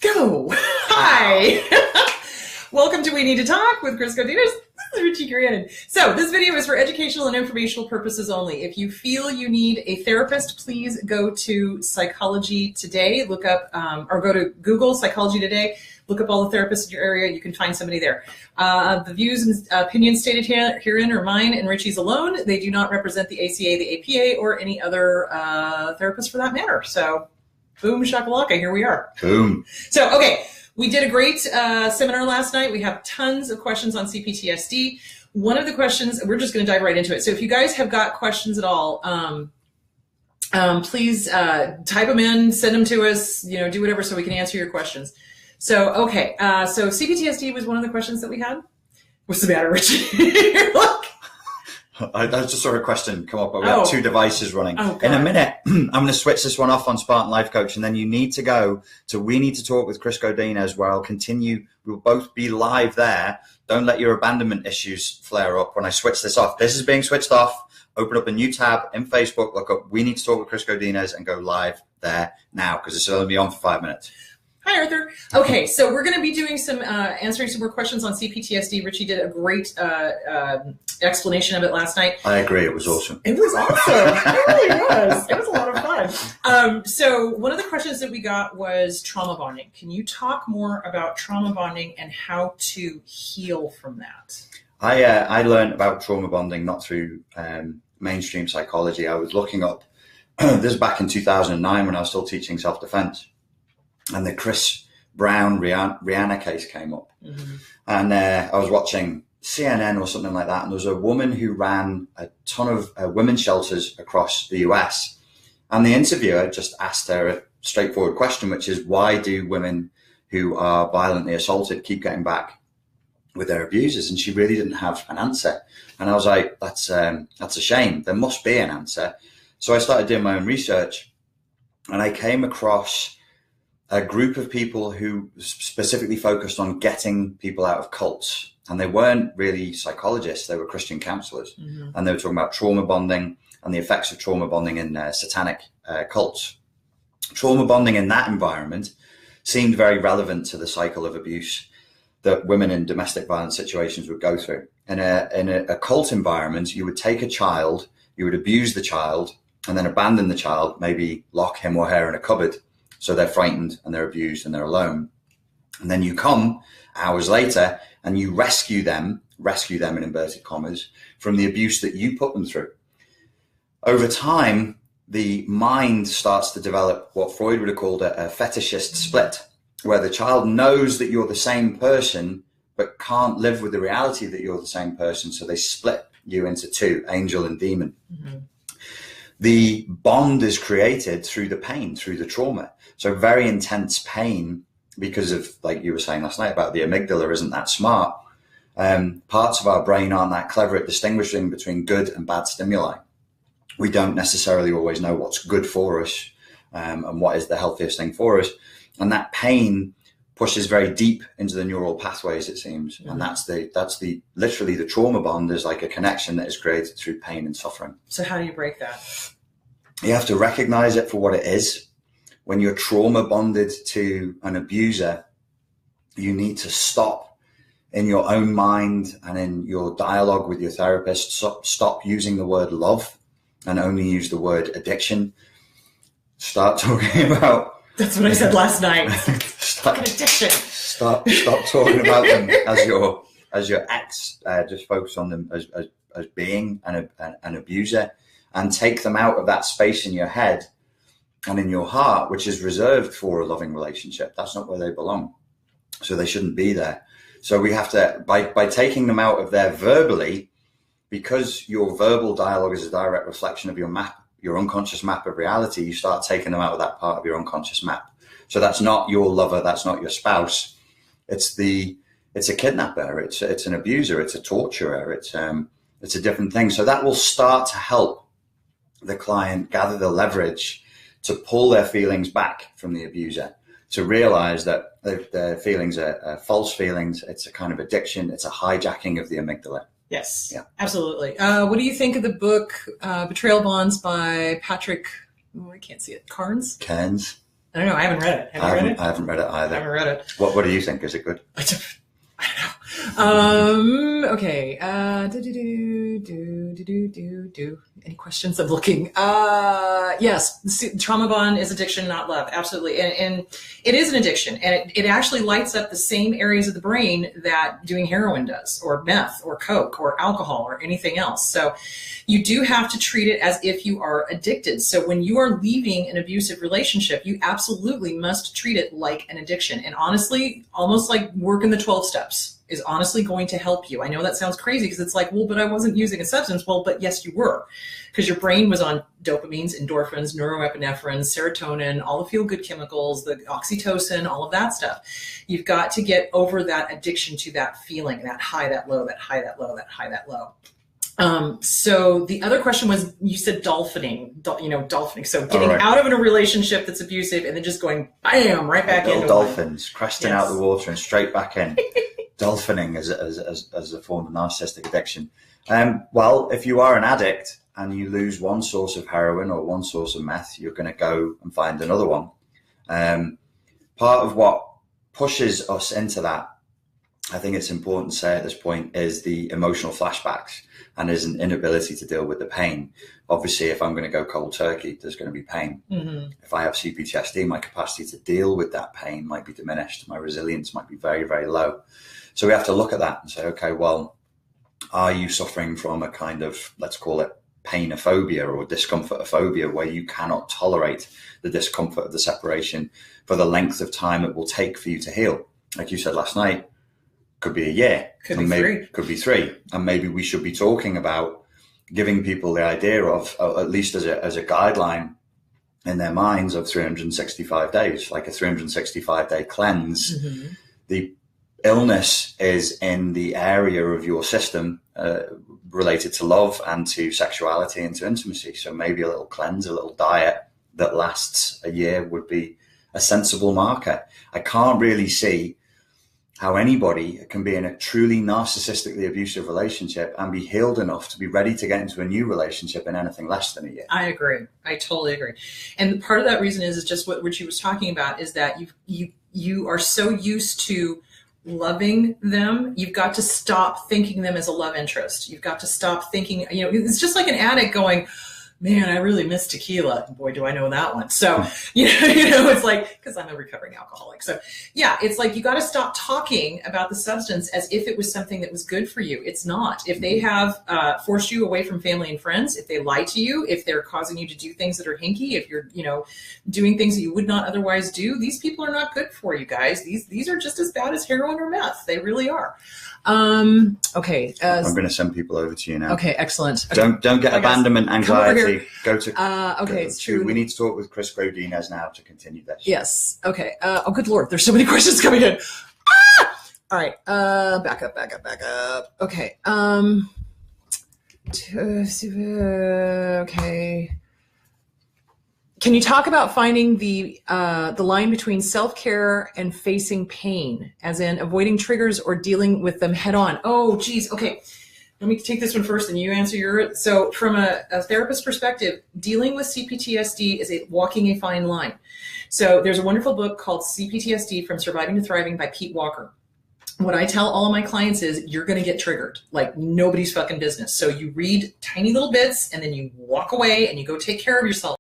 Go. Hi. Welcome to We Need to Talk with Kris. This is Richie, Grannon. So this video is for educational and informational purposes only. If you feel you need a therapist, please go to Psychology Today. Look up or go to Google Psychology Today. Look up all the therapists in your area. You can find somebody there. The views and opinions stated herein are mine and Richie's alone. They do not represent the ACA, the APA, or any other therapist for that matter. So boom shakalaka, here we are. Boom. So, okay, we did a great seminar last night. We have tons of questions on CPTSD. One of the questions, we're just going to dive right into it. So if you guys have got questions at all, please type them in, send them to us, do whatever so we can answer your questions. So, okay, so CPTSD was one of the questions that we had. What's the matter, Richie? Look. I just saw a question come up. We have two devices running. In a minute, I'm going to switch this one off on Spartan Life Coach, and then you need to go to We Need to Talk with Kris Godinez, where I'll continue. We'll both be live there. Don't let your abandonment issues flare up when I switch this off. This is being switched off. Open up a new tab in Facebook, look up We Need to Talk with Kris Godinez, and go live there now, because it's only be on for 5 minutes. Hi, Arthur. Okay, so we're going to be doing some answering some more questions on CPTSD. Richie did a great explanation of it last night. I agree. It was awesome. It was awesome. It really was. It was a lot of fun. So one of the questions that we got was trauma bonding. Can you talk more about trauma bonding and how to heal from that? I learned about trauma bonding not through mainstream psychology. I was looking up, this is back in 2009 when I was still teaching self-defense. And the Chris Brown Rihanna case came up. Mm-hmm. And I was watching CNN or something like that. And there was a woman who ran a ton of women's shelters across the US. And the interviewer just asked her a straightforward question, which is, why do women who are violently assaulted keep getting back with their abusers? And she really didn't have an answer. And I was like, that's a shame. There must be an answer. So I started doing my own research, and I came across a group of people who specifically focused on getting people out of cults. And they weren't really psychologists, they were Christian counselors. Mm-hmm. And they were talking about trauma bonding and the effects of trauma bonding in Satanic cults. Trauma bonding in that environment seemed very relevant to the cycle of abuse that women in domestic violence situations would go through. In a cult environment, you would take a child, you would abuse the child, and then abandon the child, maybe lock him or her in a cupboard. So they're frightened and they're abused and they're alone. And then you come hours later and you rescue them in inverted commas, from the abuse that you put them through. Over time, the mind starts to develop what Freud would have called a fetishist split, where the child knows that you're the same person, but can't live with the reality that you're the same person. So they split you into two, angel and demon. Mm-hmm. The bond is created through the pain, through the trauma. So very intense pain because of, like you were saying last night about the amygdala isn't that smart. Parts of our brain aren't that clever at distinguishing between good and bad stimuli. We don't necessarily always know what's good for us and what is the healthiest thing for us. And that pain pushes very deep into the neural pathways, it seems. Mm-hmm. And that's literally the trauma bond is like a connection that is created through pain and suffering. So how do you break that? You have to recognize it for what it is. When you're trauma bonded to an abuser, you need to stop in your own mind and in your dialogue with your therapist. Stop using the word love and only use the word addiction. Start talking about... That's what I said last night. Stop talking about them as your ex. Just focus on them as being an abuser, and take them out of that space in your head and in your heart, which is reserved for a loving relationship. That's not where they belong. So they shouldn't be there. So we have to, by taking them out of there verbally, because your verbal dialogue is a direct reflection of your map, your unconscious map of reality, you start taking them out of that part of your unconscious map. So that's not your lover, that's not your spouse. It's a kidnapper, it's an abuser, it's a torturer, it's a different thing. So that will start to help the client gather the leverage to pull their feelings back from the abuser, to realize that their feelings are false feelings. It's a kind of addiction. It's a hijacking of the amygdala. Yes, yeah, absolutely. What do you think of the book Betrayal Bonds by Patrick, I can't see it, Cairns? I don't know. I haven't read it. Have you read it? I haven't read it either. I haven't read it. What do you think? Is it good? I don't know. Okay. Any questions? I'm looking. Yes. Trauma bond is addiction, not love. Absolutely. And it is an addiction. And it actually lights up the same areas of the brain that doing heroin does, or meth, or coke, or alcohol, or anything else. So you do have to treat it as if you are addicted. So when you are leaving an abusive relationship, you absolutely must treat it like an addiction. And honestly, almost like working the 12 steps is honestly going to help you. I know that sounds crazy because it's like, well, but I wasn't using a substance. Well, but yes, you were, because your brain was on dopamines, endorphins, neuroepinephrine, serotonin, all the feel-good chemicals, the oxytocin, all of that stuff. You've got to get over that addiction to that feeling, that high, that low, that high, that low, that high, that low. So the other question was, you said dolphining. So getting out of a relationship that's abusive and then just going, bam, right back into dolphins, cresting out the water and straight back in. Dolphining as a form of narcissistic addiction. Well, if you are an addict and you lose one source of heroin or one source of meth, you're going to go and find another one. Part of what pushes us into that, I think it's important to say at this point, is the emotional flashbacks and is an inability to deal with the pain. Obviously, if I'm going to go cold turkey, there's going to be pain. Mm-hmm. If I have CPTSD, my capacity to deal with that pain might be diminished. My resilience might be very, very low. So we have to look at that and say, okay, well, are you suffering from a kind of, let's call it painophobia or discomfortophobia, where you cannot tolerate the discomfort of the separation for the length of time it will take for you to heal? Like you said last night, could be a year, could be three. And maybe we should be talking about giving people the idea of, at least as a guideline in their minds, of 365 days, like a 365-day cleanse. Mm-hmm. The illness is in the area of your system related to love and to sexuality and to intimacy. So maybe a little cleanse, a little diet that lasts a year would be a sensible marker. I can't really see how anybody can be in a truly narcissistically abusive relationship and be healed enough to be ready to get into a new relationship in anything less than a year. I agree. I totally agree. And part of that reason is just what Richie was talking about, is that you are so used to loving them. You've got to stop thinking them as a love interest. You've got to stop thinking, it's just like an addict going, man, I really miss tequila. Boy, do I know that one. So, it's like, because I'm a recovering alcoholic. So yeah, it's like, you got to stop talking about the substance as if it was something that was good for you. It's not. If they have forced you away from family and friends, if they lie to you, if they're causing you to do things that are hinky, if you're, doing things that you would not otherwise do, these people are not good for you guys. These are just as bad as heroin or meth. They really are. Okay. I'm going to send people over to you now. Okay. Excellent. Don't get abandonment anxiety. Go to, okay. It's true. We need to talk with Kris Godinez now to continue this. Yes. Okay. Oh, good Lord. There's so many questions coming in. All right. Back up. Okay. Okay. Can you talk about finding the line between self-care and facing pain, as in avoiding triggers or dealing with them head on? Oh, geez. Okay. Let me take this one first and you answer yours. So from a therapist perspective, dealing with CPTSD is walking a fine line. So there's a wonderful book called CPTSD From Surviving to Thriving by Pete Walker. What I tell all of my clients is, you're going to get triggered like nobody's fucking business. So you read tiny little bits and then you walk away and you go take care of yourself.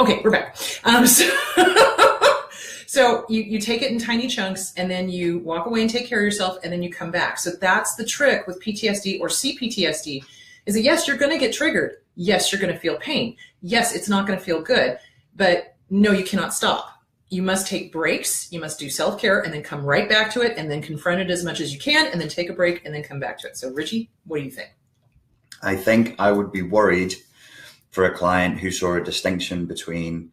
Okay, we're back. So you take it in tiny chunks and then you walk away and take care of yourself and then you come back. So that's the trick with PTSD or CPTSD, is that yes, you're going to get triggered. Yes, you're going to feel pain. Yes, it's not going to feel good, but no, you cannot stop. You must take breaks. You must do self-care and then come right back to it and then confront it as much as you can and then take a break and then come back to it. So Richie, what do you think? I think I would be worried for a client who saw a distinction between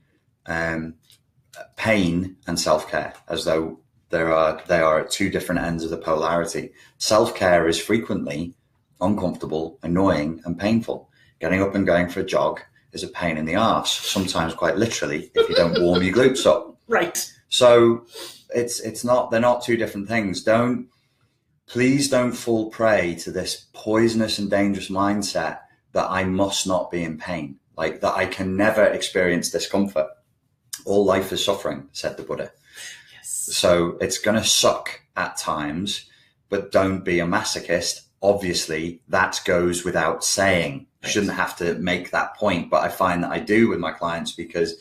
pain and self-care, as though they are at two different ends of the polarity. Self-care is frequently uncomfortable, annoying, and painful. Getting up and going for a jog is a pain in the arse, sometimes quite literally, if you don't warm your glutes up. Right. So it's not, they're not two different things. Don't please don't fall prey to this poisonous and dangerous mindset that I must not be in pain, like that I can never experience discomfort. All life is suffering, said the Buddha. Yes. So it's going to suck at times, but don't be a masochist. Obviously, that goes without saying. You shouldn't have to make that point, but I find that I do with my clients, because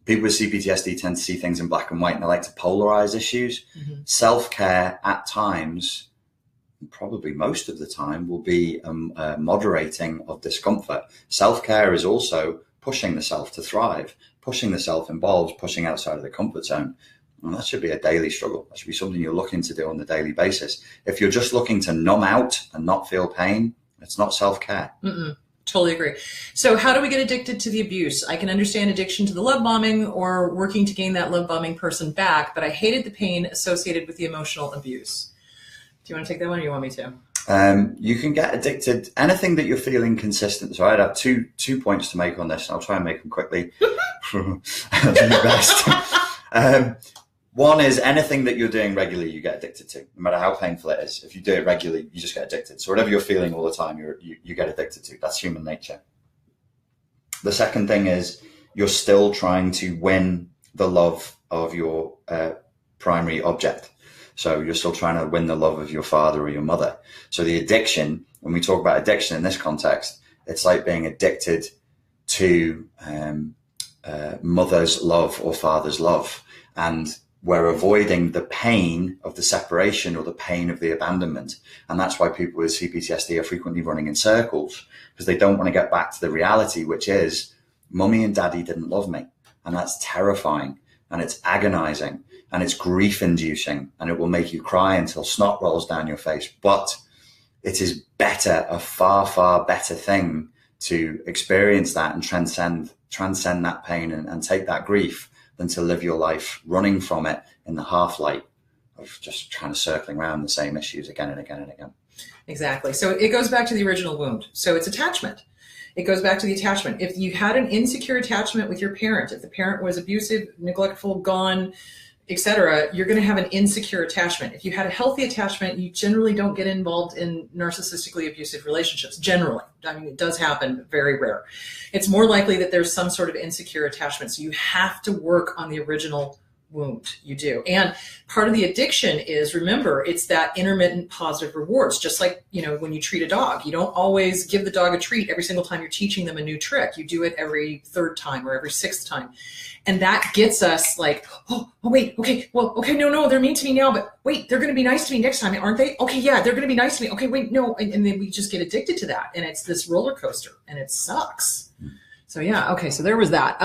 people with CPTSD tend to see things in black and white, and they like to polarize issues. Mm-hmm. Self-care at times, probably most of the time, will be moderating of discomfort. Self-care is also pushing the self to thrive. Pushing the self involves pushing outside of the comfort zone. And that should be a daily struggle. That should be something you're looking to do on a daily basis. If you're just looking to numb out and not feel pain, it's not self-care. Totally agree. So how do we get addicted to the abuse? I can understand addiction to the love bombing or working to gain that love bombing person back, but I hated the pain associated with the emotional abuse. Do you want to take that one, or you want me to? You can get addicted. Anything that you're feeling consistent. So I'd have two points to make on this. I'll try and make them quickly. Do your best. One is anything that you're doing regularly, you get addicted to, no matter how painful it is. If you do it regularly, you just get addicted. So whatever you're feeling all the time, you get addicted to. That's human nature. The second thing is you're still trying to win the love of your primary object. So you're still trying to win the love of your father or your mother. So the addiction, when we talk about addiction in this context, it's like being addicted to mother's love or father's love. And we're avoiding the pain of the separation or the pain of the abandonment. And that's why people with CPTSD are frequently running in circles, because they don't want to get back to the reality, which is mummy and daddy didn't love me. And that's terrifying, and it's agonizing, and it's grief inducing, and it will make you cry until snot rolls down your face. But it is better, a far, far better thing to experience that and transcend that pain and take that grief, than to live your life running from it in the half-light of just trying to circling around the same issues again and again and again. Exactly. So it goes back to the original wound. So it's attachment. It goes back to the attachment. If you had an insecure attachment with your parent, if the parent was abusive, neglectful, gone, etc., you're going to have an insecure attachment. If you had a healthy attachment, you generally don't get involved in narcissistically abusive relationships. Generally. I mean, it does happen, but very rare. It's more likely that there's some sort of insecure attachment. So you have to work on the original wound. You do. And part of the addiction is, remember, it's that intermittent positive rewards. Just like, when you treat a dog, you don't always give the dog a treat every single time you're teaching them a new trick. You do it every third time or every sixth time. And that gets us like, oh, wait, okay, well, okay, no, they're mean to me now, but wait, they're going to be nice to me next time, aren't they? Okay, yeah, they're going to be nice to me. Okay, wait, no. And then we just get addicted to that. And it's this roller coaster, and it sucks. So yeah, okay, so there was that.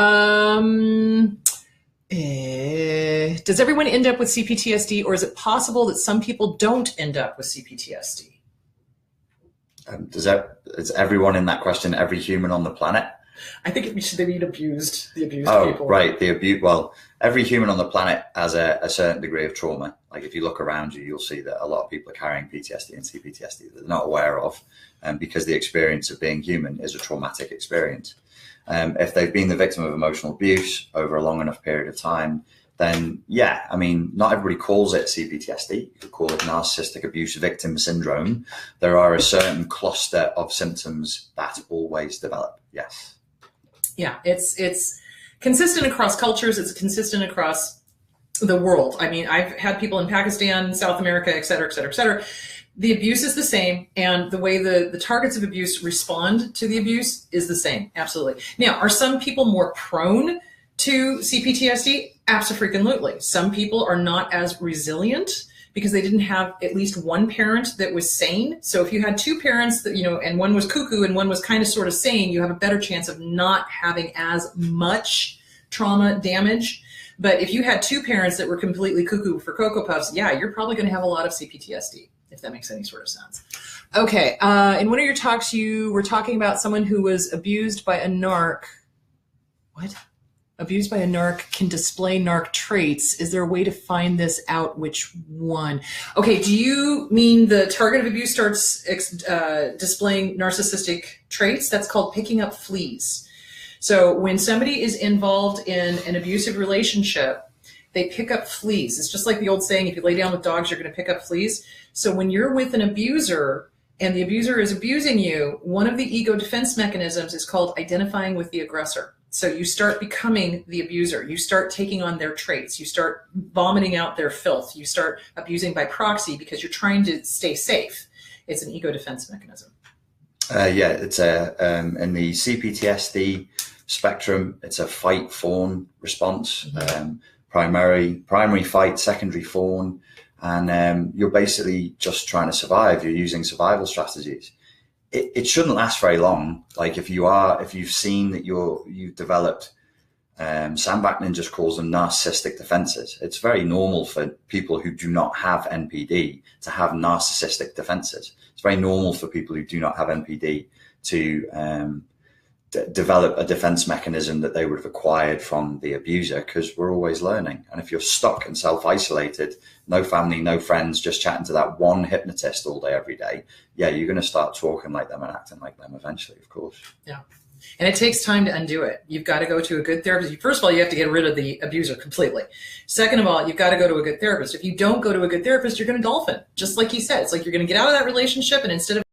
Does everyone end up with CPTSD, or is it possible that some people don't end up with CPTSD? Is everyone in that question every human on the planet? I think they mean abused, the abused people. Right, the abuse. Well, every human on the planet has a certain degree of trauma. Like if you look around you, you'll see that a lot of people are carrying PTSD and CPTSD that they're not aware of, because the experience of being human is a traumatic experience. If they've been the victim of emotional abuse over a long enough period of time, then yeah, I mean, not everybody calls it CPTSD. You could call it narcissistic abuse victim syndrome. There are a certain cluster of symptoms that always develop. Yes. Yeah, it's consistent across cultures. It's consistent across the world. I mean, I've had people in Pakistan, South America, et cetera, et cetera, et cetera. The abuse is the same, and the way the targets of abuse respond to the abuse is the same. Absolutely. Now, are some people more prone to CPTSD? Abso-freaking-lutely. Some people are not as resilient because they didn't have at least one parent that was sane. So if you had two parents that, and one was cuckoo and one was kind of sort of sane, you have a better chance of not having as much trauma damage. But if you had two parents that were completely cuckoo for Cocoa Puffs, yeah, you're probably going to have a lot of CPTSD, if that makes any sort of sense. Okay, in one of your talks, you were talking about someone who was abused by a narc. What? Abused by a narc can display narc traits. Is there a way to find this out? Which one? Okay, do you mean the target of abuse starts displaying narcissistic traits? That's called picking up fleas. So when somebody is involved in an abusive relationship, they pick up fleas. It's just like the old saying, if you lay down with dogs, you're going to pick up fleas. So when you're with an abuser and the abuser is abusing you, one of the ego defense mechanisms is called identifying with the aggressor. So you start becoming the abuser. You start taking on their traits. You start vomiting out their filth. You start abusing by proxy because you're trying to stay safe. It's an ego defense mechanism. Yeah, it's in the CPTSD spectrum, it's a fight fawn response. Primary fight, secondary fawn, and you're basically just trying to survive. You're using survival strategies. It shouldn't last very long. Like if you've seen that you've developed, Sam Vaknin just calls them narcissistic defenses. It's very normal for people who do not have NPD to have narcissistic defenses. It's very normal for people who do not have NPD to develop a defense mechanism that they would have acquired from the abuser, because we're always learning. And if you're stuck and self-isolated, no family, no friends, just chatting to that one hypnotist all day, every day, yeah, you're going to start talking like them and acting like them eventually, of course. Yeah. And it takes time to undo it. You've got to go to a good therapist. First of all, you have to get rid of the abuser completely. Second of all, you've got to go to a good therapist. If you don't go to a good therapist, you're going to dolphin. Just like he said, it's like you're going to get out of that relationship, and instead of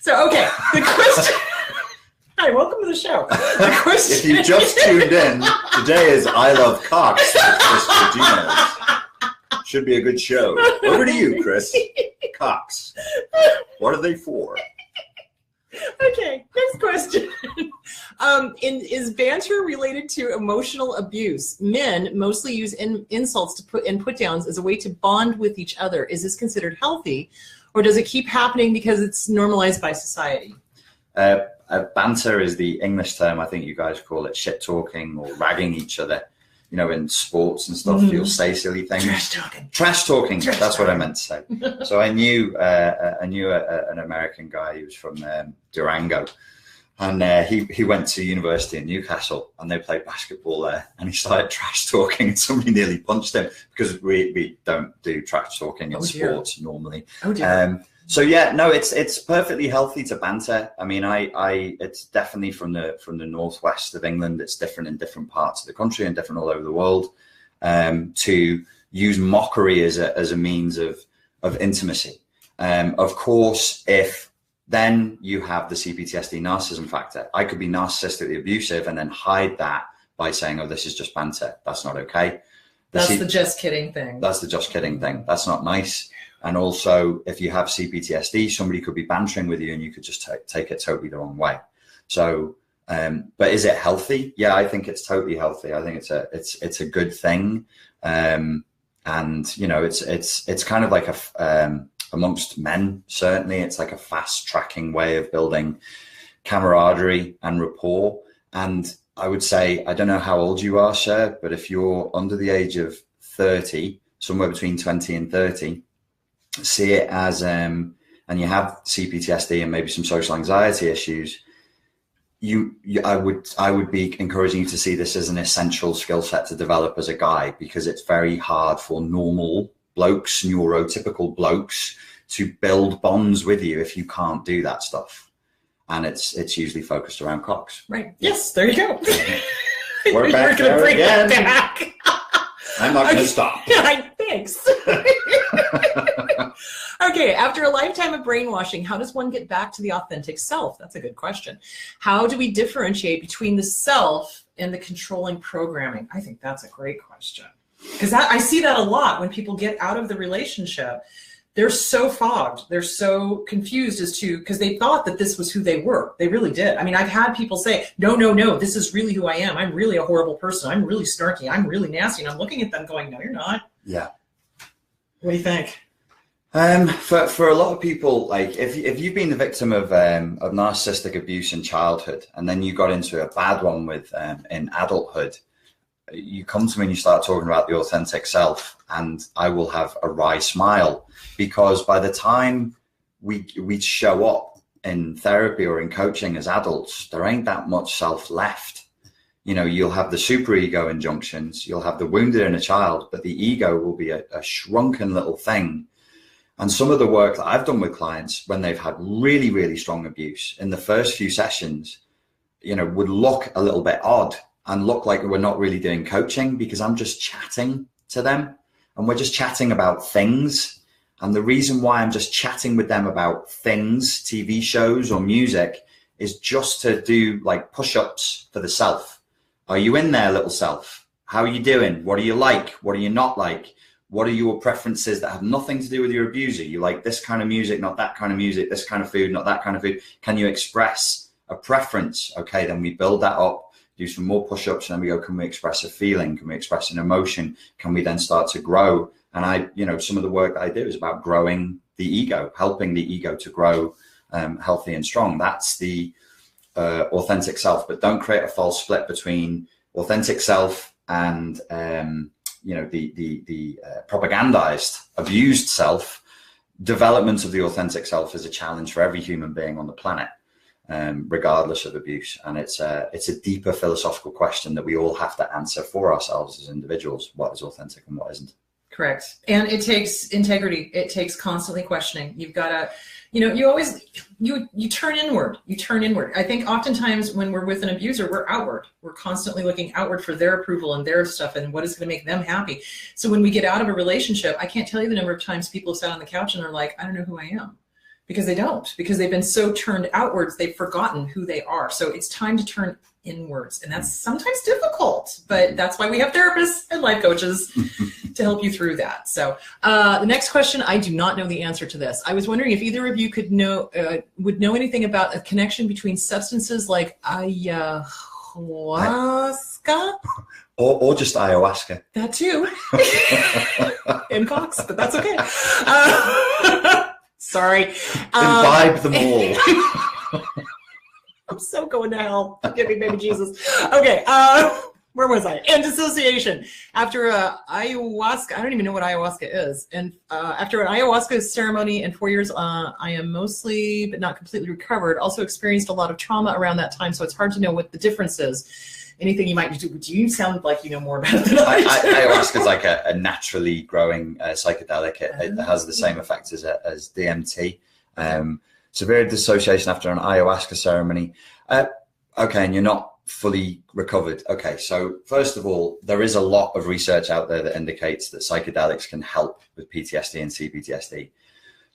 So, okay, the question. Hi, welcome to the show. The question. If you just tuned in, today is I Love Cocks with Kris Regina. Should be a good show. Over to you, Kris. Cocks. What are they for? Okay, next question. Is banter related to emotional abuse? Men mostly use insults to put downs as a way to bond with each other. Is this considered healthy, or does it keep happening because it's normalized by society? Banter is the English term. I think you guys call it shit talking or ragging each other. You know, in sports and stuff, you'll say silly things. Trash talking. That's what I meant to say. So I knew an American guy. He was from Durango, and he went to university in Newcastle, and they played basketball there. And he started trash talking, and somebody nearly punched him, because we don't do trash talking in sports normally. Oh dear. So yeah, no, it's perfectly healthy to banter. I mean, it's definitely from the northwest of England. It's different in different parts of the country and different all over the world. To use mockery as a means of intimacy. Of course, if then you have the CPTSD narcissism factor, I could be narcissistically abusive and then hide that by saying, "Oh, this is just banter. That's not okay." That's the just kidding thing. That's the just kidding thing. That's not nice. And also, if you have CPTSD, somebody could be bantering with you and you could just take it totally the wrong way. So, but is it healthy? Yeah, I think it's totally healthy. I think it's a good thing. And you know, it's kind of like amongst men, certainly, it's like a fast tracking way of building camaraderie and rapport. And I would say, I don't know how old you are, sir, but if you're under the age of 30, somewhere between 20 and 30, see it as, and you have CPTSD and maybe some social anxiety issues, I would be encouraging you to see this as an essential skill set to develop as a guy, because it's very hard for normal blokes, neurotypical blokes, to build bonds with you if you can't do that stuff. And it's usually focused around cocks. Right. Yes, there you go. We're back You're going to bring again. it back. I'm not going to stop. Thanks. Okay, after a lifetime of brainwashing, how does one get back to the authentic self? That's a good question. How do we differentiate between the self and the controlling programming? I think that's a great question. Because I see that a lot when people get out of the relationship. They're so fogged. They're so confused as to, because they thought that this was who they were. They really did. I mean, I've had people say, no, this is really who I am. I'm really a horrible person. I'm really snarky. I'm really nasty. And I'm looking at them going, no, you're not. Yeah. What do you think? For a lot of people, like if you've been the victim of narcissistic abuse in childhood, and then you got into a bad one with in adulthood, you come to me and you start talking about the authentic self, and I will have a wry smile, because by the time we show up in therapy or in coaching as adults, there ain't that much self left. You know, you'll have the superego injunctions, you'll have the wounded inner child, but the ego will be a shrunken little thing. And some of the work that I've done with clients when they've had really, really strong abuse in the first few sessions, you know, would look a little bit odd and look like we're not really doing coaching, because I'm just chatting to them and we're just chatting about things. And the reason why I'm just chatting with them about things, TV shows or music, is just to do like push-ups for the self. Are you in there, little self? How are you doing? What do you like? What do you not like? What are your preferences that have nothing to do with your abuser? You like this kind of music, not that kind of music, this kind of food, not that kind of food. Can you express a preference? Okay, then we build that up, do some more push-ups, and then we go, can we express a feeling? Can we express an emotion? Can we then start to grow? And you know, some of the work that I do is about growing the ego, helping the ego to grow healthy and strong. That's the authentic self. But don't create a false split between authentic self and you know, the propagandized, abused self. Development of the authentic self is a challenge for every human being on the planet, regardless of abuse. And it's a deeper philosophical question that we all have to answer for ourselves as individuals. What is authentic and what isn't? Correct. And it takes integrity. It takes constantly questioning. You've got to, you know, you always, you turn inward. You turn inward. I think oftentimes when we're with an abuser, we're outward. We're constantly looking outward for their approval and their stuff and what is going to make them happy. So when we get out of a relationship, I can't tell you the number of times people have sat on the couch and are like, I don't know who I am. Because they don't. Because they've been so turned outwards, they've forgotten who they are. So it's time to turn inwards. And that's sometimes difficult. But that's why we have therapists and life coaches to help you through that. So the next question, I do not know the answer to this. I was wondering if either of you could would know anything about a connection between substances like ayahuasca? Or just ayahuasca. That too. Incox, but that's okay. Sorry. Imbibe them all. I'm so going to hell. Forgive me, baby Jesus. Okay. Where was I? And dissociation. After ayahuasca, I don't even know what ayahuasca is. And after an ayahuasca ceremony and 4 years, I am mostly, but not completely recovered. Also experienced a lot of trauma around that time, so it's hard to know what the difference is. Anything you might do? Do you sound like you know more about it than I do? Ayahuasca is like a naturally growing psychedelic. It has the same effects as DMT. Severe dissociation after an ayahuasca ceremony. Okay, and you're not fully recovered. Okay, so first of all, there is a lot of research out there that indicates that psychedelics can help with PTSD and CPTSD.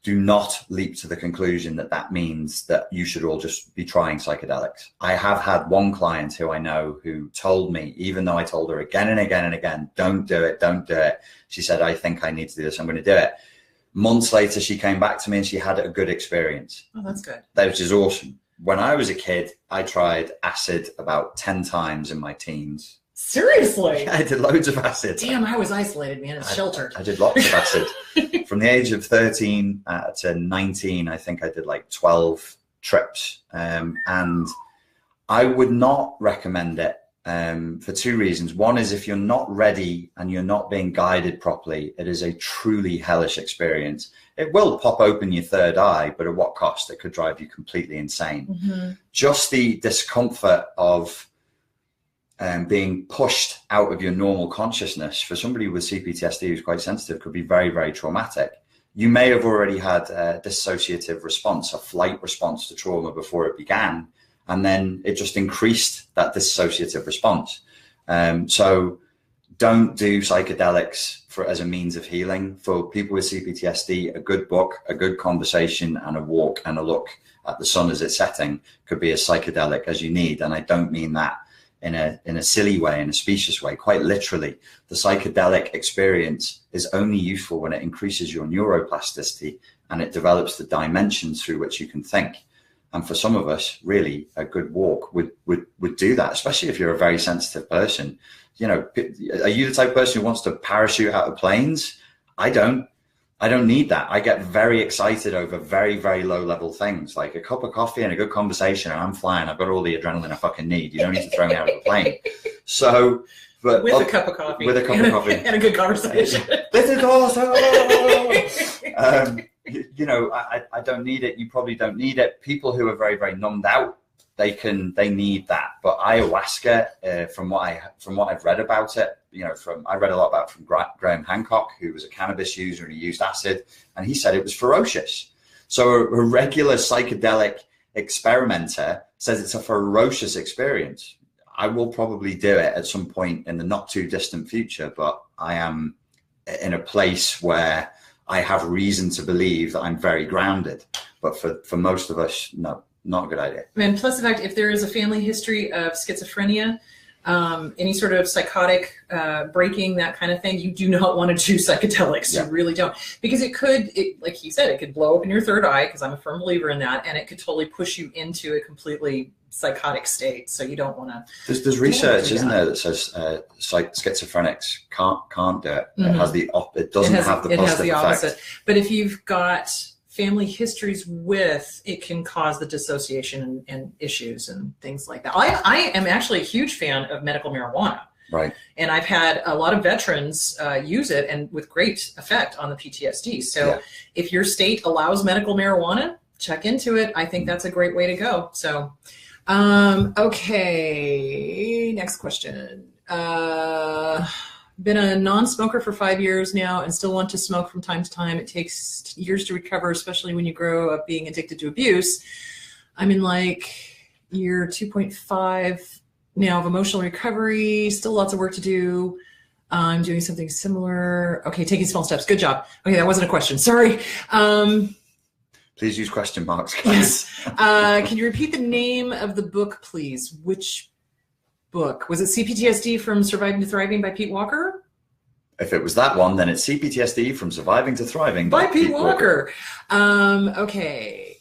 Do not leap to the conclusion that that means that you should all just be trying psychedelics. I have had one client who I know who told me, even though I told her again and again and again, don't do it, don't do it. She said, I think I need to do this. I'm going to do it. Months later, she came back to me and she had a good experience. Oh, that's good. Which is awesome. When I was a kid, I tried acid about 10 times in my teens. Seriously? Yeah, I did loads of acid. Damn, I was isolated, man. It's sheltered. I did lots of acid. From the age of 13 to 19, I think I did like 12 trips. And I would not recommend it for two reasons. One is if you're not ready and you're not being guided properly, it is a truly hellish experience. It will pop open your third eye, but at what cost? It could drive you completely insane. Mm-hmm. Just the discomfort of being pushed out of your normal consciousness for somebody with CPTSD who's quite sensitive could be very, very traumatic. You may have already had a dissociative response, a flight response to trauma before it began, and then it just increased that dissociative response. So don't do psychedelics as a means of healing. For people with CPTSD, a good book, a good conversation, and a walk and a look at the sun as it's setting could be as psychedelic as you need. And I don't mean that in a silly way, in a specious way. Quite literally, the psychedelic experience is only useful when it increases your neuroplasticity and it develops the dimensions through which you can think. And for some of us, really, a good walk would do that, especially if you're a very sensitive person. You know, are you the type of person who wants to parachute out of planes? I don't need that. I get very excited over very, very low level things, like a cup of coffee and a good conversation, and I'm flying. I've got all the adrenaline I fucking need. You don't need to throw me out of a plane. So But with a cup of coffee. With a cup of coffee. And a good conversation. This is awesome. I don't need it. You probably don't need it. People who are very, very numbed out, they need that. But ayahuasca, from what I've read about it, I read a lot about it from Graham Hancock, who was a cannabis user and he used acid, and he said it was ferocious. So a regular psychedelic experimenter says it's a ferocious experience. I will probably do it at some point in the not too distant future, but I am in a place where I have reason to believe that I'm very grounded. But for most of us, no, not a good idea. And plus the fact, if there is a family history of schizophrenia, any sort of psychotic breaking, that kind of thing, you do not want to do psychedelics. Yeah. You really don't. Because like he said, it could blow open your third eye, because I'm a firm believer in that, and it could totally push you into a completely psychotic state. So you don't want to. There's research, isn't there, that says schizophrenics can't do it. Mm-hmm. It doesn't have the positive effect. But if you've got family histories with, it can cause the dissociation and issues and things like that. I am actually a huge fan of medical marijuana. Right. And I've had a lot of veterans use it, and with great effect on the PTSD. So if your state allows medical marijuana, check into it. I think that's a great way to go. So, okay, next question. Been a non-smoker for 5 years now and still want to smoke from time to time. It takes years to recover, especially when you grow up being addicted to abuse. I'm in like year 2.5 now of emotional recovery, still lots of work to do. I'm doing something similar. Okay, taking small steps. Good job. Okay, that wasn't a question. Sorry. Please use question marks, guys. Yes. Can you repeat the name of the book, please? Which book? Was it CPTSD from Surviving to Thriving by Pete Walker? If it was that one, then it's CPTSD from Surviving to Thriving by Pete Walker. Okay.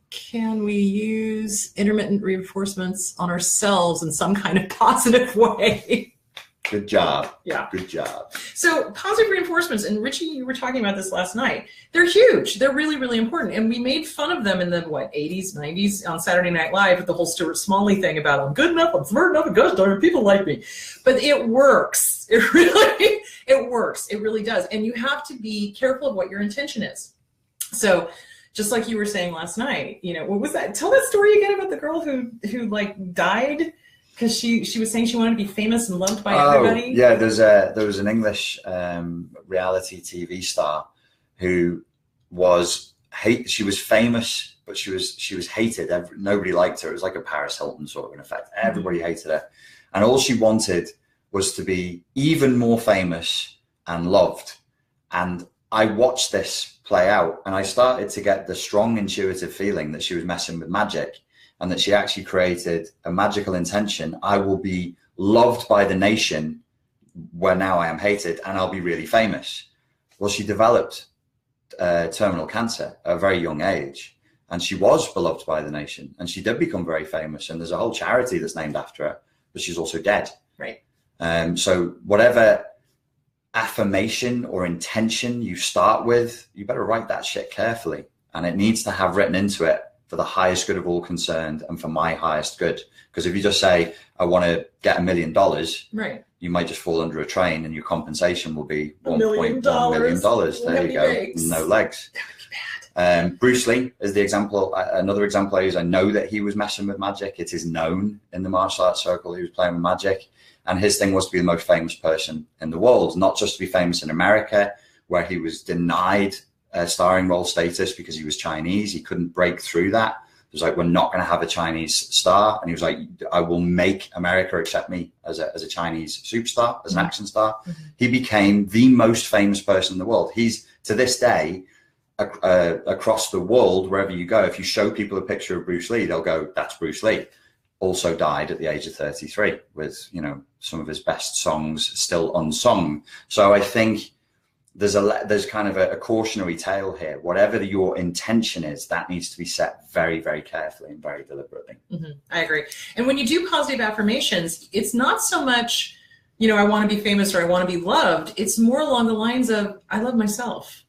Can we use intermittent reinforcements on ourselves in some kind of positive way? Good job. Yeah. Good job. So positive reinforcements, and Richie, you were talking about this last night. They're huge. They're really, really important. And we made fun of them in the, 80s, 90s on Saturday Night Live with the whole Stuart Smalley thing about I'm good enough, I'm smart enough, and gosh darn, people like me. But it works. It works. It really does. And you have to be careful of what your intention is. So just like you were saying last night, what was that? Tell that story again about the girl who like died because she was saying she wanted to be famous and loved by everybody. Yeah, there was an English reality TV star who was she was famous, but she was hated. Nobody liked her. It was like a Paris Hilton sort of an effect. Everybody hated her, and all she wanted was to be even more famous and loved. And I watched this play out, and I started to get the strong intuitive feeling that she was messing with magic, and that she actually created a magical intention. I will be loved by the nation where now I am hated, and I'll be really famous. Well, she developed terminal cancer at a very young age, and she was beloved by the nation, and she did become very famous, and there's a whole charity that's named after her, but she's also dead. Right. So whatever affirmation or intention you start with, you better write that shit carefully, and it needs to have written into it for the highest good of all concerned and for my highest good. Because if you just say, I want to get $1 million, right, you might just fall under a train and your compensation will be $1.1 million. There you go. Legs. No legs. That would be bad. Bruce Lee is the example. Another example I use, I know that he was messing with magic. It is known in the martial arts circle he was playing with magic. And his thing was to be the most famous person in the world, not just to be famous in America, where he was denied starring role status because he was Chinese. He couldn't break through that. It was like, we're not going to have a Chinese star. And he was like, I will make America accept me as a Chinese superstar, as an action star. Mm-hmm. He became the most famous person in the world. He's, to this day, across the world, wherever you go, if you show people a picture of Bruce Lee, they'll go, that's Bruce Lee. Also died at the age of 33 with, some of his best songs still unsung. So I think there's kind of a cautionary tale here. Whatever your intention is, that needs to be set very, very carefully and very deliberately. Mm-hmm. I agree. And when you do positive affirmations, it's not so much, I want to be famous or I want to be loved. It's more along the lines of, I love myself.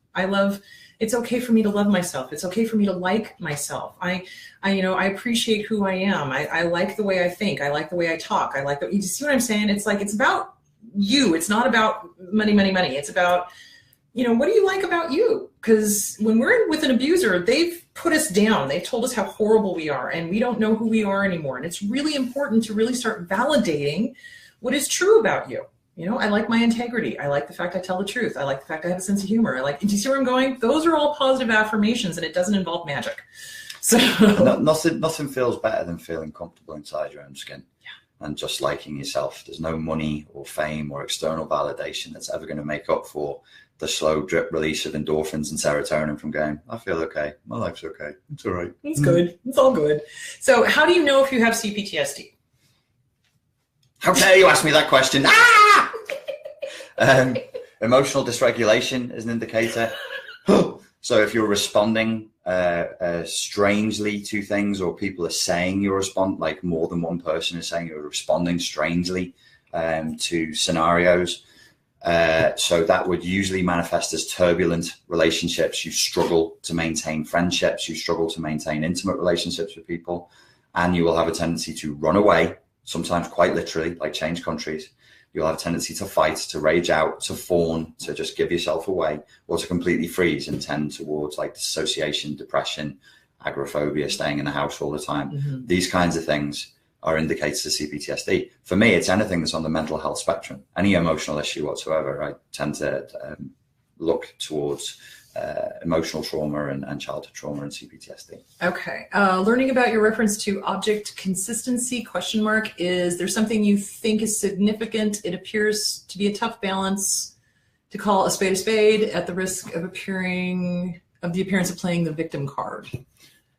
It's okay for me to love myself. It's okay for me to like myself. I appreciate who I am. I like the way I think. I like the way I talk. You see what I'm saying? It's like, it's about you. It's not about money. It's about, what do you like about you? Because when we're with an abuser, they've put us down. They've told us how horrible we are, and we don't know who we are anymore. And it's really important to really start validating what is true about you. I like my integrity. I like the fact I tell the truth. I like the fact I have a sense of humor. Do you see where I'm going? Those are all positive affirmations, and it doesn't involve magic. So nothing feels better than feeling comfortable inside your own skin. And just liking yourself. There's no money or fame or external validation that's ever going to make up for the slow drip release of endorphins and serotonin from going, I feel okay. My life's okay. It's all right. It's good. It's all good. So how do you know if you have CPTSD? How dare you ask me that question? Emotional dysregulation is an indicator. So if you're responding strangely to things, or people are saying you respond, like more than one person is saying you're responding strangely to scenarios, so that would usually manifest as turbulent relationships. You struggle to maintain friendships, you struggle to maintain intimate relationships with people, and you will have a tendency to run away, sometimes quite literally, like change countries. You'll have a tendency to fight, to rage out, to fawn, to just give yourself away, or to completely freeze and tend towards like dissociation, depression, agoraphobia, staying in the house all the time. Mm-hmm. These kinds of things are indicators of CPTSD. For me, it's anything that's on the mental health spectrum, any emotional issue whatsoever. I tend to look towards emotional trauma and childhood trauma and CPTSD. Okay. Learning about your reference to object consistency, ? Is there something you think is significant? It appears to be a tough balance to call a spade at the risk of the appearance of playing the victim card.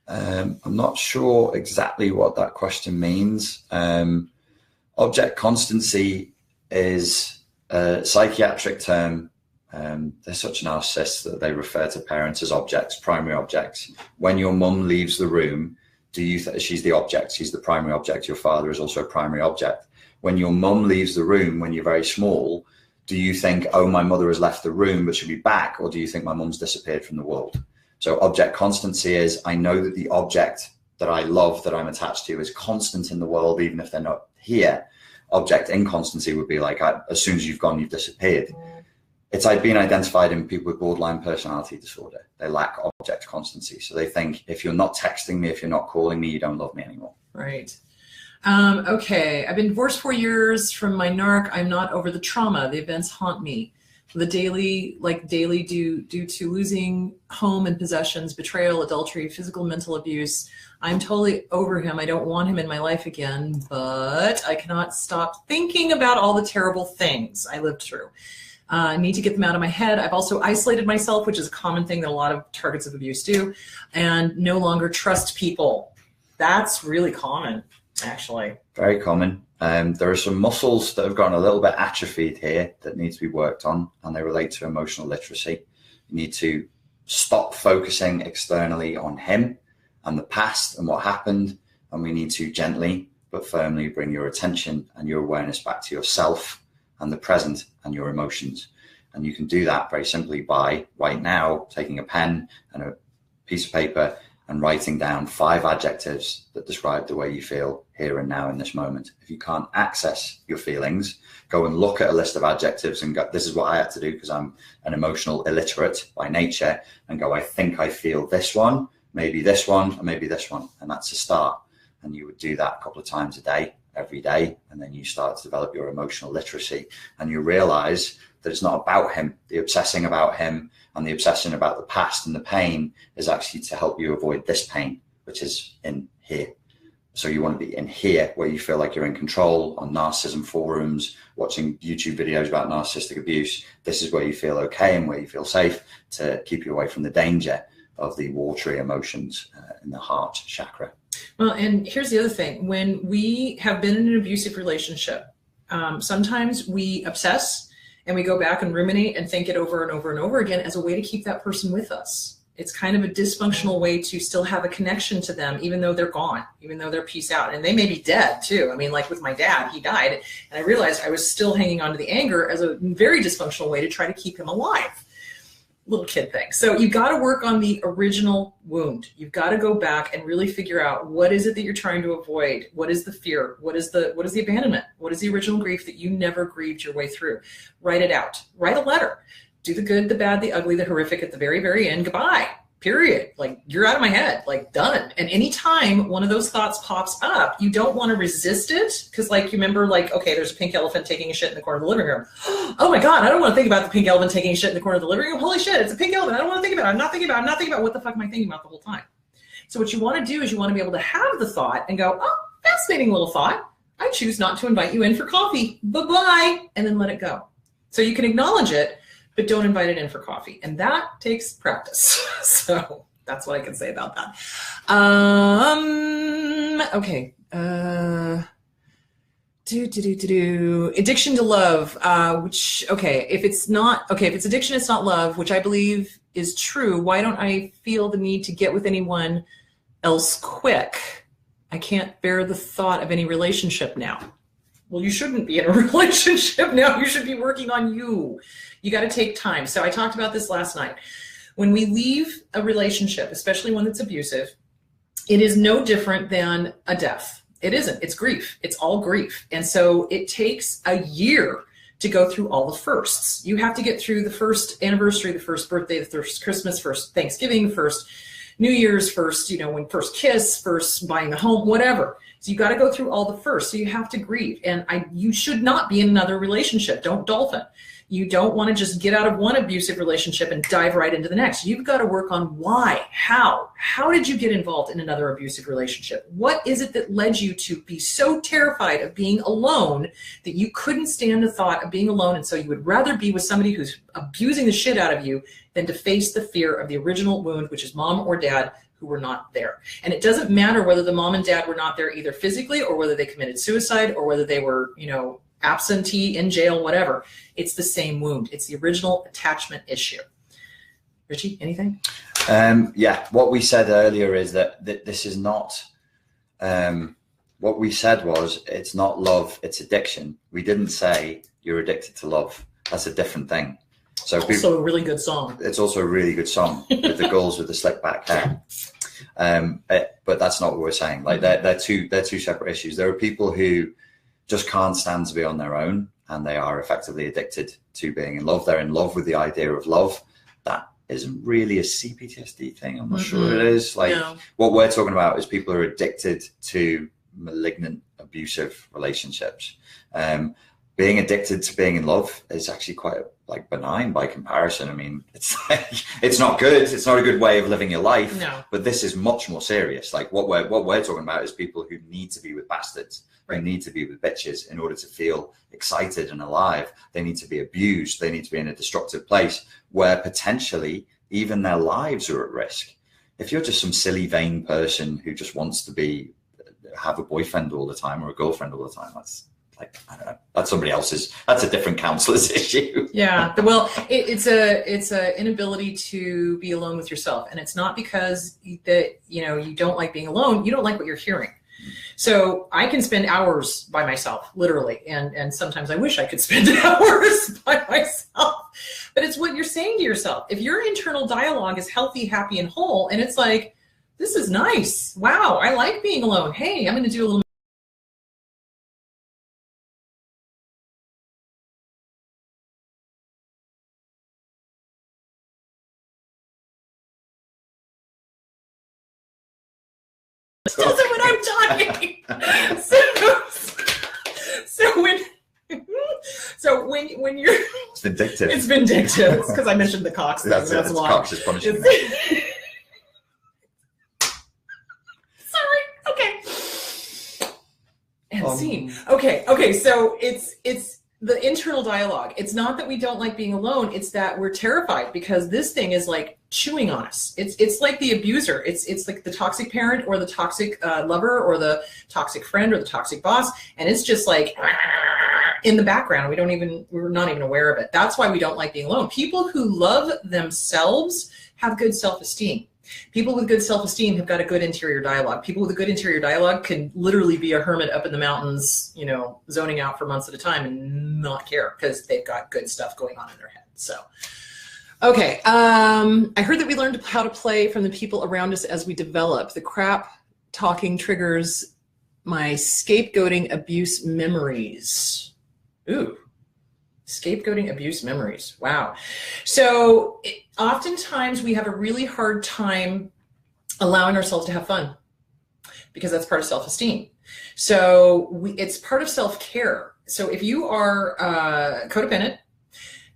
I'm not sure exactly what that question means. Object constancy is a psychiatric term. They're such narcissists that they refer to parents as objects, primary objects. When your mum leaves the room, she's the object, she's the primary object. Your father is also a primary object. When your mum leaves the room when you're very small, do you think, oh, my mother has left the room but she'll be back? Or do you think my mum's disappeared from the world? So object constancy is, I know that the object that I love, that I'm attached to, is constant in the world, even if they're not here. Object inconstancy would be like, as soon as you've gone, you've disappeared. It's been identified in people with borderline personality disorder. They lack object constancy. So they think, if you're not texting me, if you're not calling me, you don't love me anymore. Right. Okay. I've been divorced 4 years from my narc. I'm not over the trauma. The events haunt me. The daily due to losing home and possessions, betrayal, adultery, physical, mental abuse. I'm totally over him. I don't want him in my life again, but I cannot stop thinking about all the terrible things I lived through. I need to get them out of my head. I've also isolated myself, which is a common thing that a lot of targets of abuse do, and no longer trust people. That's really common, actually. Very common. There are some muscles that have gotten a little bit atrophied here that need to be worked on, and they relate to emotional literacy. You need to stop focusing externally on him and the past and what happened, and we need to gently but firmly bring your attention and your awareness back to yourself and the present and your emotions. And you can do that very simply by, right now, taking a pen and a piece of paper and writing down 5 adjectives that describe the way you feel here and now in this moment. If you can't access your feelings, go and look at a list of adjectives and go, this is what I had to do because I'm an emotional illiterate by nature, and go, I think I feel this one, maybe this one, and maybe this one. And that's a start. And you would do that a couple of times a day, every day, and then you start to develop your emotional literacy, and you realize that it's not about him. The obsessing about him and the obsession about the past and the pain is actually to help you avoid this pain, which is in here. So you want to be in here, where you feel like you're in control, on narcissism forums, watching YouTube videos about narcissistic abuse. This is where you feel okay and where you feel safe, to keep you away from the danger of the watery emotions in the heart chakra. Well, and here's the other thing. When we have been in an abusive relationship, sometimes we obsess and we go back and ruminate and think it over and over and over again as a way to keep that person with us. It's kind of a dysfunctional way to still have a connection to them, even though they're gone, even though they're peace out. And they may be dead too. I mean, like with my dad, he died, and I realized I was still hanging on to the anger as a very dysfunctional way to try to keep him alive. little kid thing. So you got to work on the original wound. You've got to go back and really figure out, what is it that you're trying to avoid? What is the fear? What is the abandonment? What is the original grief that you never grieved your way through? Write it out. Write a letter. Do the good, the bad, the ugly, the horrific at the very, very end. Goodbye. Period. Like, you're out of my head, like, done. And anytime one of those thoughts pops up, you don't want to resist it. Because, like, you remember, like, okay, there's a pink elephant taking a shit in the corner of the living room. Oh my God, I don't want to think about the pink elephant taking a shit in the corner of the living room. Holy shit, it's a pink elephant. I don't want to think about it. I'm not thinking about what the fuck am I thinking about the whole time? So what you want to do is you want to be able to have the thought and go, oh, fascinating little thought. I choose not to invite you in for coffee. Bye-bye. And then let it go. So you can acknowledge it, but don't invite it in for coffee. And that takes practice. So that's what I can say about that. Okay. Addiction to love, which, okay, if it's addiction, it's not love, which I believe is true. Why don't I feel the need to get with anyone else quick? I can't bear the thought of any relationship now. Well, you shouldn't be in a relationship now. You should be working on you. You got to take time. So I talked about this last night. When we leave a relationship, especially one that's abusive, it is no different than a death. It isn't. It's grief. It's all grief. And so it takes a year to go through all the firsts. You have to get through the first anniversary, the first birthday, the first Christmas, first Thanksgiving, first New Year's, first, when first kiss, first buying a home, whatever. So you got to go through all the first. So you have to grieve. And you should not be in another relationship. Don't dolphin. You don't want to just get out of one abusive relationship and dive right into the next. You've got to work on why, how did you get involved in another abusive relationship? What is it that led you to be so terrified of being alone that you couldn't stand the thought of being alone? And so you would rather be with somebody who's abusing the shit out of you than to face the fear of the original wound, which is mom or dad who were not there. And it doesn't matter whether the mom and dad were not there either physically or whether they committed suicide or whether they were, absentee, in jail, whatever. It's the same wound. It's the original attachment issue. Richie, anything? Yeah, what we said earlier is that this is not, what we said was, it's not love, it's addiction. We didn't say you're addicted to love. That's a different thing. So also a really good song. It's also a really good song with the girls with the slick back hair. But that's not what we're saying. Like they're two separate issues. There are people who just can't stand to be on their own, and they are effectively addicted to being in love. They're in love with the idea of love. That isn't really a CPTSD thing. I'm not sure it is. What we're talking about is people who are addicted to malignant, abusive relationships. Being addicted to being in love is actually quite benign by comparison. I mean, it's not good. It's not a good way of living your life. No. But this is much more serious. Like what we're talking about is people who need to be with bastards. They need to be with bitches in order to feel excited and alive. They need to be abused. They need to be in a destructive place where potentially even their lives are at risk. If you're just some silly, vain person who just wants to have a boyfriend all the time or a girlfriend all the time, that's I don't know. That's somebody else's. That's a different counselor's issue. Yeah. Well, it's a inability to be alone with yourself, and it's not because that you don't like being alone. You don't like what you're hearing. So I can spend hours by myself, literally, and sometimes I wish I could spend hours by myself. But it's what you're saying to yourself. If your internal dialogue is healthy, happy, and whole, and it's like, this is nice. Wow, I like being alone. Hey, I'm going to do a little. Doesn't when I'm talking. So when you're, it's vindictive. It's vindictive. It's because I mentioned the Cox thing. That's why. Cox is punishing. Sorry. Okay. And scene. Okay. So it's the internal dialogue. It's not that we don't like being alone. It's that we're terrified because this thing is like chewing on us. It's like the abuser. It's like the toxic parent or the toxic lover or the toxic friend or the toxic boss. And it's just like in the background. We're not even aware of it. That's why we don't like being alone. People who love themselves have good self-esteem. People with good self-esteem have got a good interior dialogue. People with a good interior dialogue can literally be a hermit up in the mountains, zoning out for months at a time and not care because they've got good stuff going on in their head. So, Okay. I heard that we learned how to play from the people around us as we develop. The crap talking triggers my scapegoating abuse memories. Ooh. Scapegoating abuse memories. Wow. So oftentimes we have a really hard time allowing ourselves to have fun because that's part of self-esteem. So it's part of self-care. So if you are codependent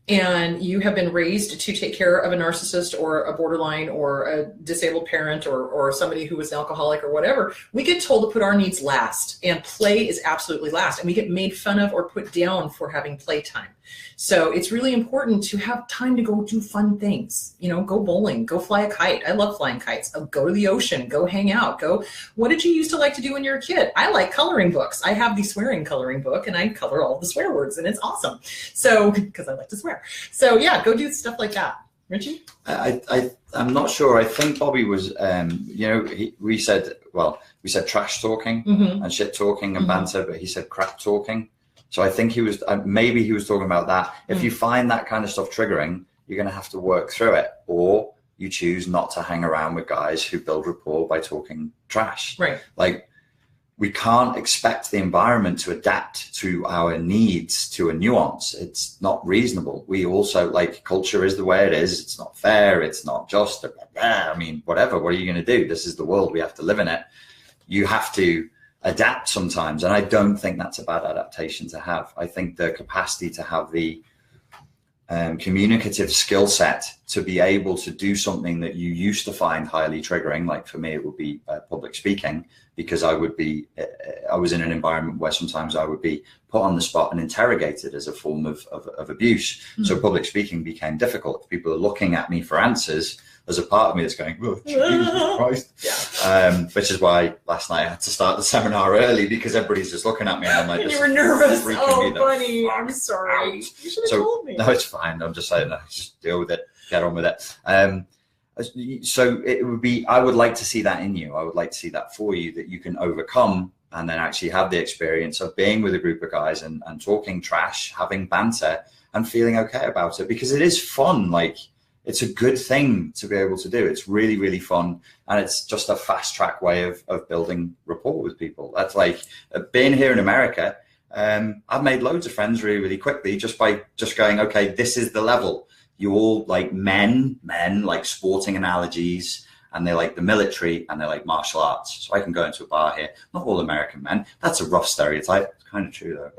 and you have been raised to take care of a narcissist or a borderline or a disabled parent or somebody who was an alcoholic or whatever, we get told to put our needs last, and play is absolutely last. And we get made fun of or put down for having playtime. So it's really important to have time to go do fun things, you know, go bowling, go fly a kite. I love flying kites. Go to the ocean, go hang out, what did you used to like to do when you were a kid? I like coloring books. I have the swearing coloring book and I color all the swear words and it's awesome. So, because I like to swear. So yeah, go do stuff like that. Richie? I'm not sure. I think Bobby was, you know, we said trash talking and shit talking and banter, but he said crap talking. So I think he was, maybe he was talking about that. If you find that kind of stuff triggering, you're going to have to work through it, or you choose not to hang around with guys who build rapport by talking trash. Right. Like, we can't expect the environment to adapt to our needs to a nuance. It's not reasonable. We also, like, culture is the way it is. It's not fair. It's not just, I mean, whatever. What are you going to do? This is the world. We have to live in it. You have to adapt sometimes. And I don't think that's a bad adaptation to have. I think the capacity to have the communicative skill set to be able to do something that you used to find highly triggering, like for me, it would be public speaking, because I was in an environment where sometimes I would be put on the spot and interrogated as a form of abuse. So public speaking became difficult. If people are looking at me for answers, there's a part of me that's going, oh, Jesus Christ. Yeah. Which is why last night I had to start the seminar early, because everybody's just looking at me and I'm like, you were nervous. Oh, buddy, I'm sorry. Out. You should have told me. No, it's fine. I'm just saying, just deal with it. Get on with it. So it would be, I would like to see that in you. I would like to see that for you, that you can overcome and then actually have the experience of being with a group of guys and talking trash, having banter and feeling okay about it, because it is fun. Like, it's a good thing to be able to do. It's really, really fun. And it's just a fast track way of building rapport with people. That's like being here in America. I've made loads of friends really, really quickly just by just going, okay, this is the level. You all like men like sporting analogies, and they like the military, and they like martial arts. So I can go into a bar here. Not all American men. That's a rough stereotype. It's kind of true though.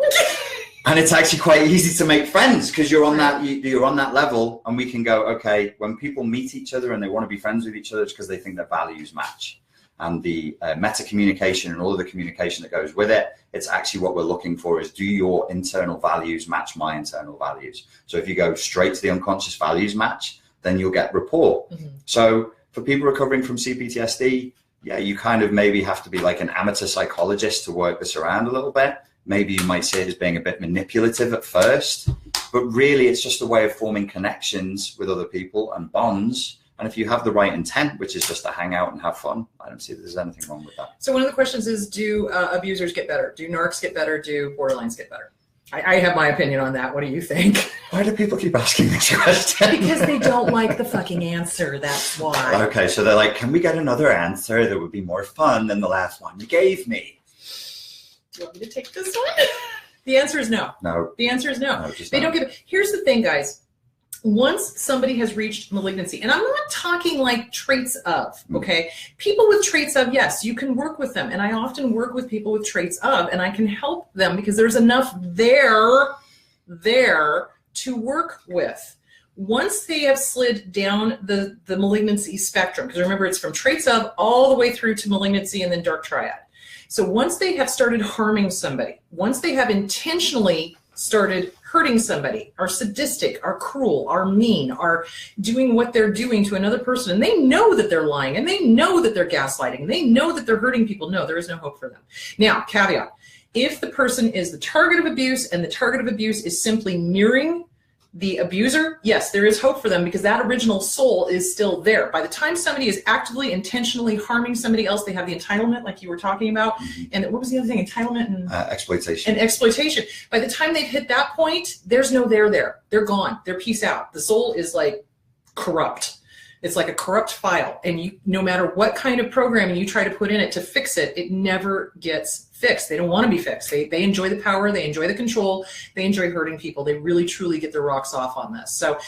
And it's actually quite easy to make friends because you're on that level, and we can go, okay, when people meet each other and they want to be friends with each other, it's because they think their values match. And the meta communication and all of the communication that goes with it, it's actually what we're looking for is, do your internal values match my internal values? So if you go straight to the unconscious values match, then you'll get rapport. So for people recovering from CPTSD, yeah, you kind of maybe have to be like an amateur psychologist to work this around a little bit. Maybe you might see it as being a bit manipulative at first, but really it's just a way of forming connections with other people and bonds. And if you have the right intent, which is just to hang out and have fun, I don't see that there's anything wrong with that. So one of the questions is, do abusers get better? Do narcs get better? Do borderlines get better? I have my opinion on that. What do you think? Why do people keep asking this question? Because they don't like the fucking answer. That's why. Okay, so they're like, can we get another answer that would be more fun than the last one you gave me? Do you want me to take this one? The answer is no. No. The answer is no. They no. don't give. Here's the thing, guys. Once somebody has reached malignancy, and I'm not talking like traits of, okay? People with traits of, yes, you can work with them. And I often work with people with traits of, and I can help them because there's enough there to work with. Once they have slid down the malignancy spectrum, because remember, it's from traits of all the way through to malignancy and then dark triad. So once they have started harming somebody, once they have intentionally started hurting somebody, are sadistic, are cruel, are mean, are doing what they're doing to another person, and they know that they're lying, and they know that they're gaslighting, and they know that they're hurting people, no, there is no hope for them. Now, caveat, if the person is the target of abuse and the target of abuse is simply mirroring the abuser, yes, there is hope for them because that original soul is still there. By the time somebody is actively, intentionally harming somebody else, they have the entitlement, like you were talking about. And what was the other thing? Entitlement and exploitation. And exploitation. By the time they've hit that point, there's no there there. They're gone. They're peace out. The soul is like corrupt. It's like a corrupt file, and you, no matter what kind of programming you try to put in it to fix it, it never gets fixed. They don't want to be fixed. They enjoy the power, they enjoy the control, they enjoy hurting people. They really truly get their rocks off on this. So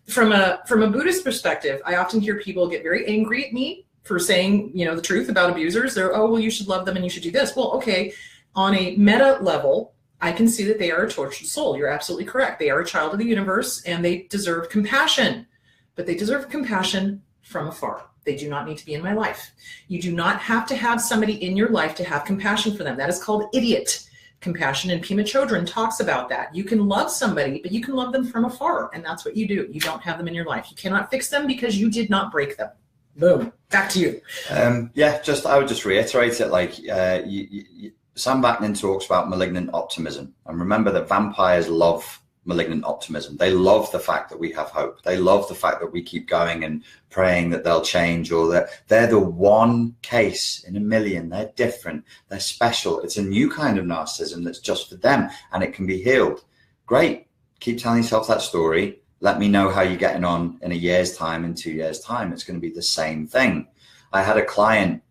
from a Buddhist perspective, I often hear people get very angry at me for saying, you know, the truth about abusers. They're, oh, well, you should love them and you should do this. Well, okay, on a meta level, I can see that they are a tortured soul. You're absolutely correct. They are a child of the universe and they deserve compassion. But they deserve compassion from afar. They do not need to be in my life. You do not have to have somebody in your life to have compassion for them. That is called idiot compassion, and Pema Chodron talks about that. You can love somebody, but you can love them from afar, and that's what you do. You don't have them in your life. You cannot fix them because you did not break them. Boom. Back to you. Yeah, I would just reiterate it. Like Sam Vaknin talks about malignant optimism, and remember that vampires love malignant optimism. They love the fact that we have hope. They love the fact that we keep going and praying that they'll change, or that they're the one case in a million. They're different. They're special. It's a new kind of narcissism that's just for them, and it can be healed. Great. Keep telling yourself that story. Let me know how you're getting on in a year's time, in 2 years' time. It's going to be the same thing. I had a client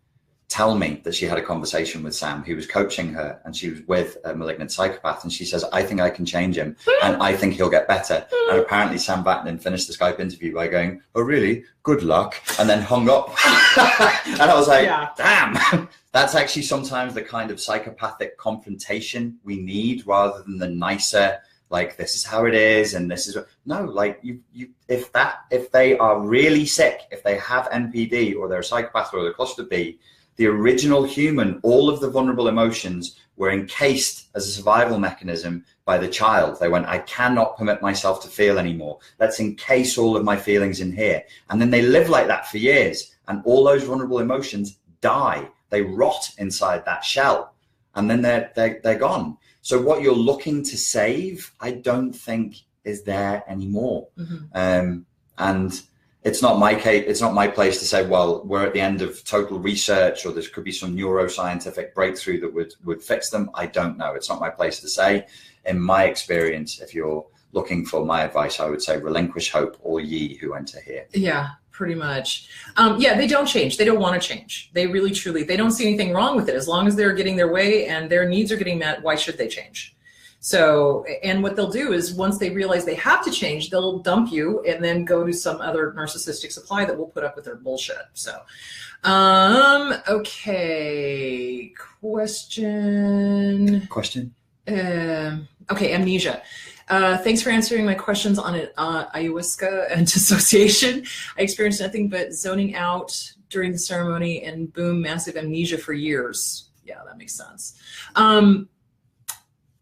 tell me that she had a conversation with Sam. He was coaching her, and she was with a malignant psychopath, and she says, I think I can change him, and I think he'll get better. And apparently Sam Vaknin finished the Skype interview by going, oh really, good luck, and then hung up. And I was like, yeah. Damn. That's actually sometimes the kind of psychopathic confrontation we need, rather than the nicer, like, this is how it is, and this is no, like, if they are really sick, if they have NPD, or they're a psychopath, or they're cluster B, the original human, all of the vulnerable emotions were encased as a survival mechanism by the child. They went, I cannot permit myself to feel anymore. Let's encase all of my feelings in here. And then they live like that for years. And all those vulnerable emotions die. They rot inside that shell. And then they're gone. So what you're looking to save, I don't think is there anymore. Mm-hmm. And it's not my case. It's not my place to say, well, we're at the end of total research, or there could be some neuroscientific breakthrough that would fix them. I don't know. It's not my place to say. In my experience, if you're looking for my advice, I would say relinquish hope, all ye who enter here. Yeah, pretty much. Yeah, they don't change. They don't want to change. They really, truly, they don't see anything wrong with it. As long as they're getting their way and their needs are getting met, why should they change? So, and what they'll do is, once they realize they have to change, they'll dump you and then go to some other narcissistic supply that will put up with their bullshit. So, okay. Question. Okay, amnesia. Thanks for answering my questions on Ayahuasca and dissociation. I experienced nothing but zoning out during the ceremony and boom, massive amnesia for years. Yeah, that makes sense.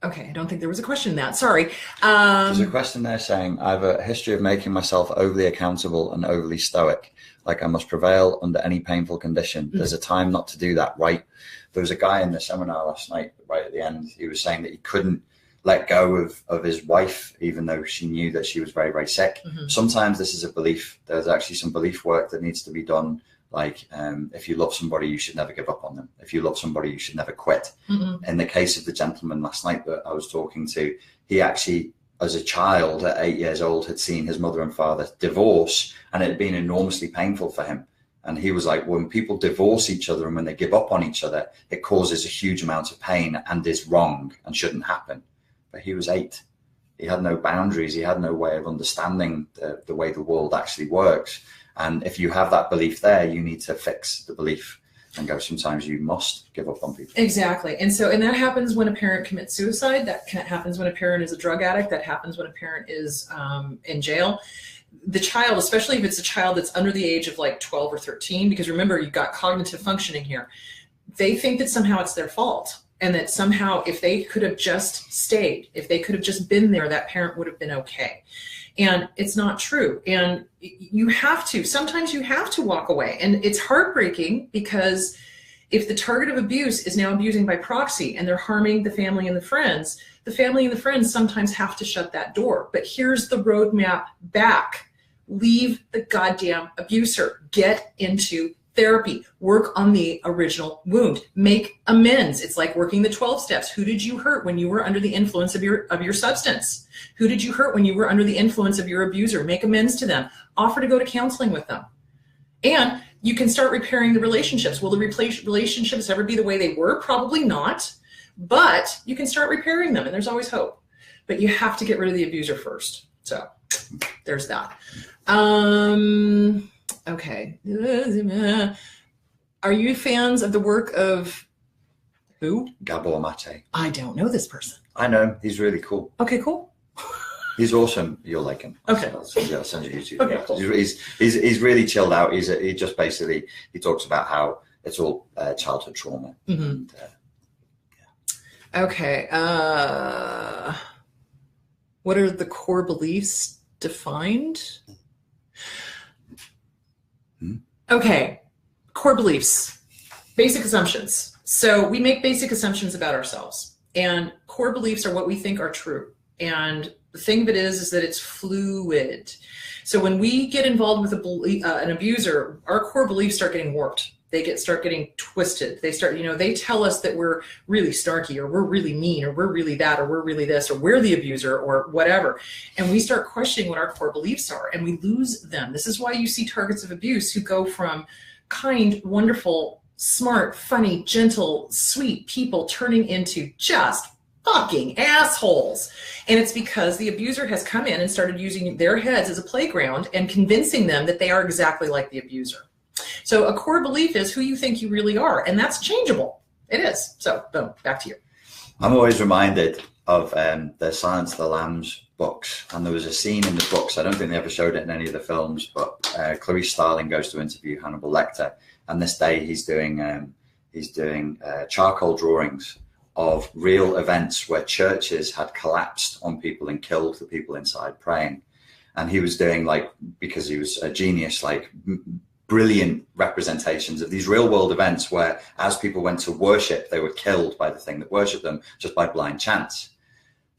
Okay, I don't think there was a question in that. Sorry. There's a question there saying, I have a history of making myself overly accountable and overly stoic. Like I must prevail under any painful condition. Mm-hmm. There's a time not to do that, right? There was a guy in the seminar last night, right at the end. He was saying that he couldn't let go of his wife, even though she knew that she was very, very sick. Mm-hmm. Sometimes this is a belief. There's actually some belief work that needs to be done. Like, if you love somebody, you should never give up on them. If you love somebody, you should never quit. Mm-hmm. In the case of the gentleman last night that I was talking to, he actually, as a child at 8 years old, had seen his mother and father divorce, and it had been enormously painful for him. And he was like, when people divorce each other and when they give up on each other, it causes a huge amount of pain and is wrong and shouldn't happen. But he was 8. He had no boundaries. He had no way of understanding the way the world actually works. And if you have that belief there, you need to fix the belief and go, sometimes you must give up on people. Exactly. And that happens when a parent commits suicide. That happens when a parent is a drug addict. That happens when a parent is in jail. The child, especially if it's a child that's under the age of like 12 or 13, because remember, you've got cognitive functioning here. They think that somehow it's their fault. And that somehow if they could have just stayed, if they could have just been there, that parent would have been okay. And it's not true. And sometimes you have to walk away. And it's heartbreaking, because if the target of abuse is now abusing by proxy and they're harming the family and the friends sometimes have to shut that door. But here's the roadmap back. Leave the goddamn abuser. Get into Therapy, work on the original wound, make amends. It's like working the 12 steps. Who did you hurt when you were under the influence of your substance? Who did you hurt when you were under the influence of your abuser? Make amends to them. Offer to go to counseling with them. And you can start repairing the relationships. Will the relationships ever be the way they were? Probably not, but you can start repairing them, and there's always hope. But you have to get rid of the abuser first. So there's that. Okay. Are you fans of the work of who? Gabor Mate. I don't know this person. I know. He's really cool. Okay, cool. He's awesome. You'll like him. Okay. I'll send you YouTube. Okay, cool. He's really chilled out. He just basically, he talks about how it's all childhood trauma. Mm-hmm. And, okay. What are the core beliefs defined? Okay, core beliefs, basic assumptions. So we make basic assumptions about ourselves, and core beliefs are what we think are true. And the thing of it is that it's fluid. So when we get involved with an abuser, our core beliefs start getting warped. They start getting twisted. They tell us that we're really snarky, or we're really mean, or we're really that, or we're really this, or we're the abuser, or whatever. And we start questioning what our core beliefs are, and we lose them. This is why you see targets of abuse who go from kind, wonderful, smart, funny, gentle, sweet people turning into just fucking assholes. And it's because the abuser has come in and started using their heads as a playground and convincing them that they are exactly like the abuser. So a core belief is who you think you really are, and that's changeable. It is. So boom, back to you. I'm always reminded of the Silence of the Lambs books, and there was a scene in the books, I don't think they ever showed it in any of the films, but Clarice Starling goes to interview Hannibal Lecter, and this day he's doing charcoal drawings of real events where churches had collapsed on people and killed the people inside praying. And he was doing, because he was a genius, brilliant representations of these real world events where, as people went to worship, they were killed by the thing that worshipped them just by blind chance.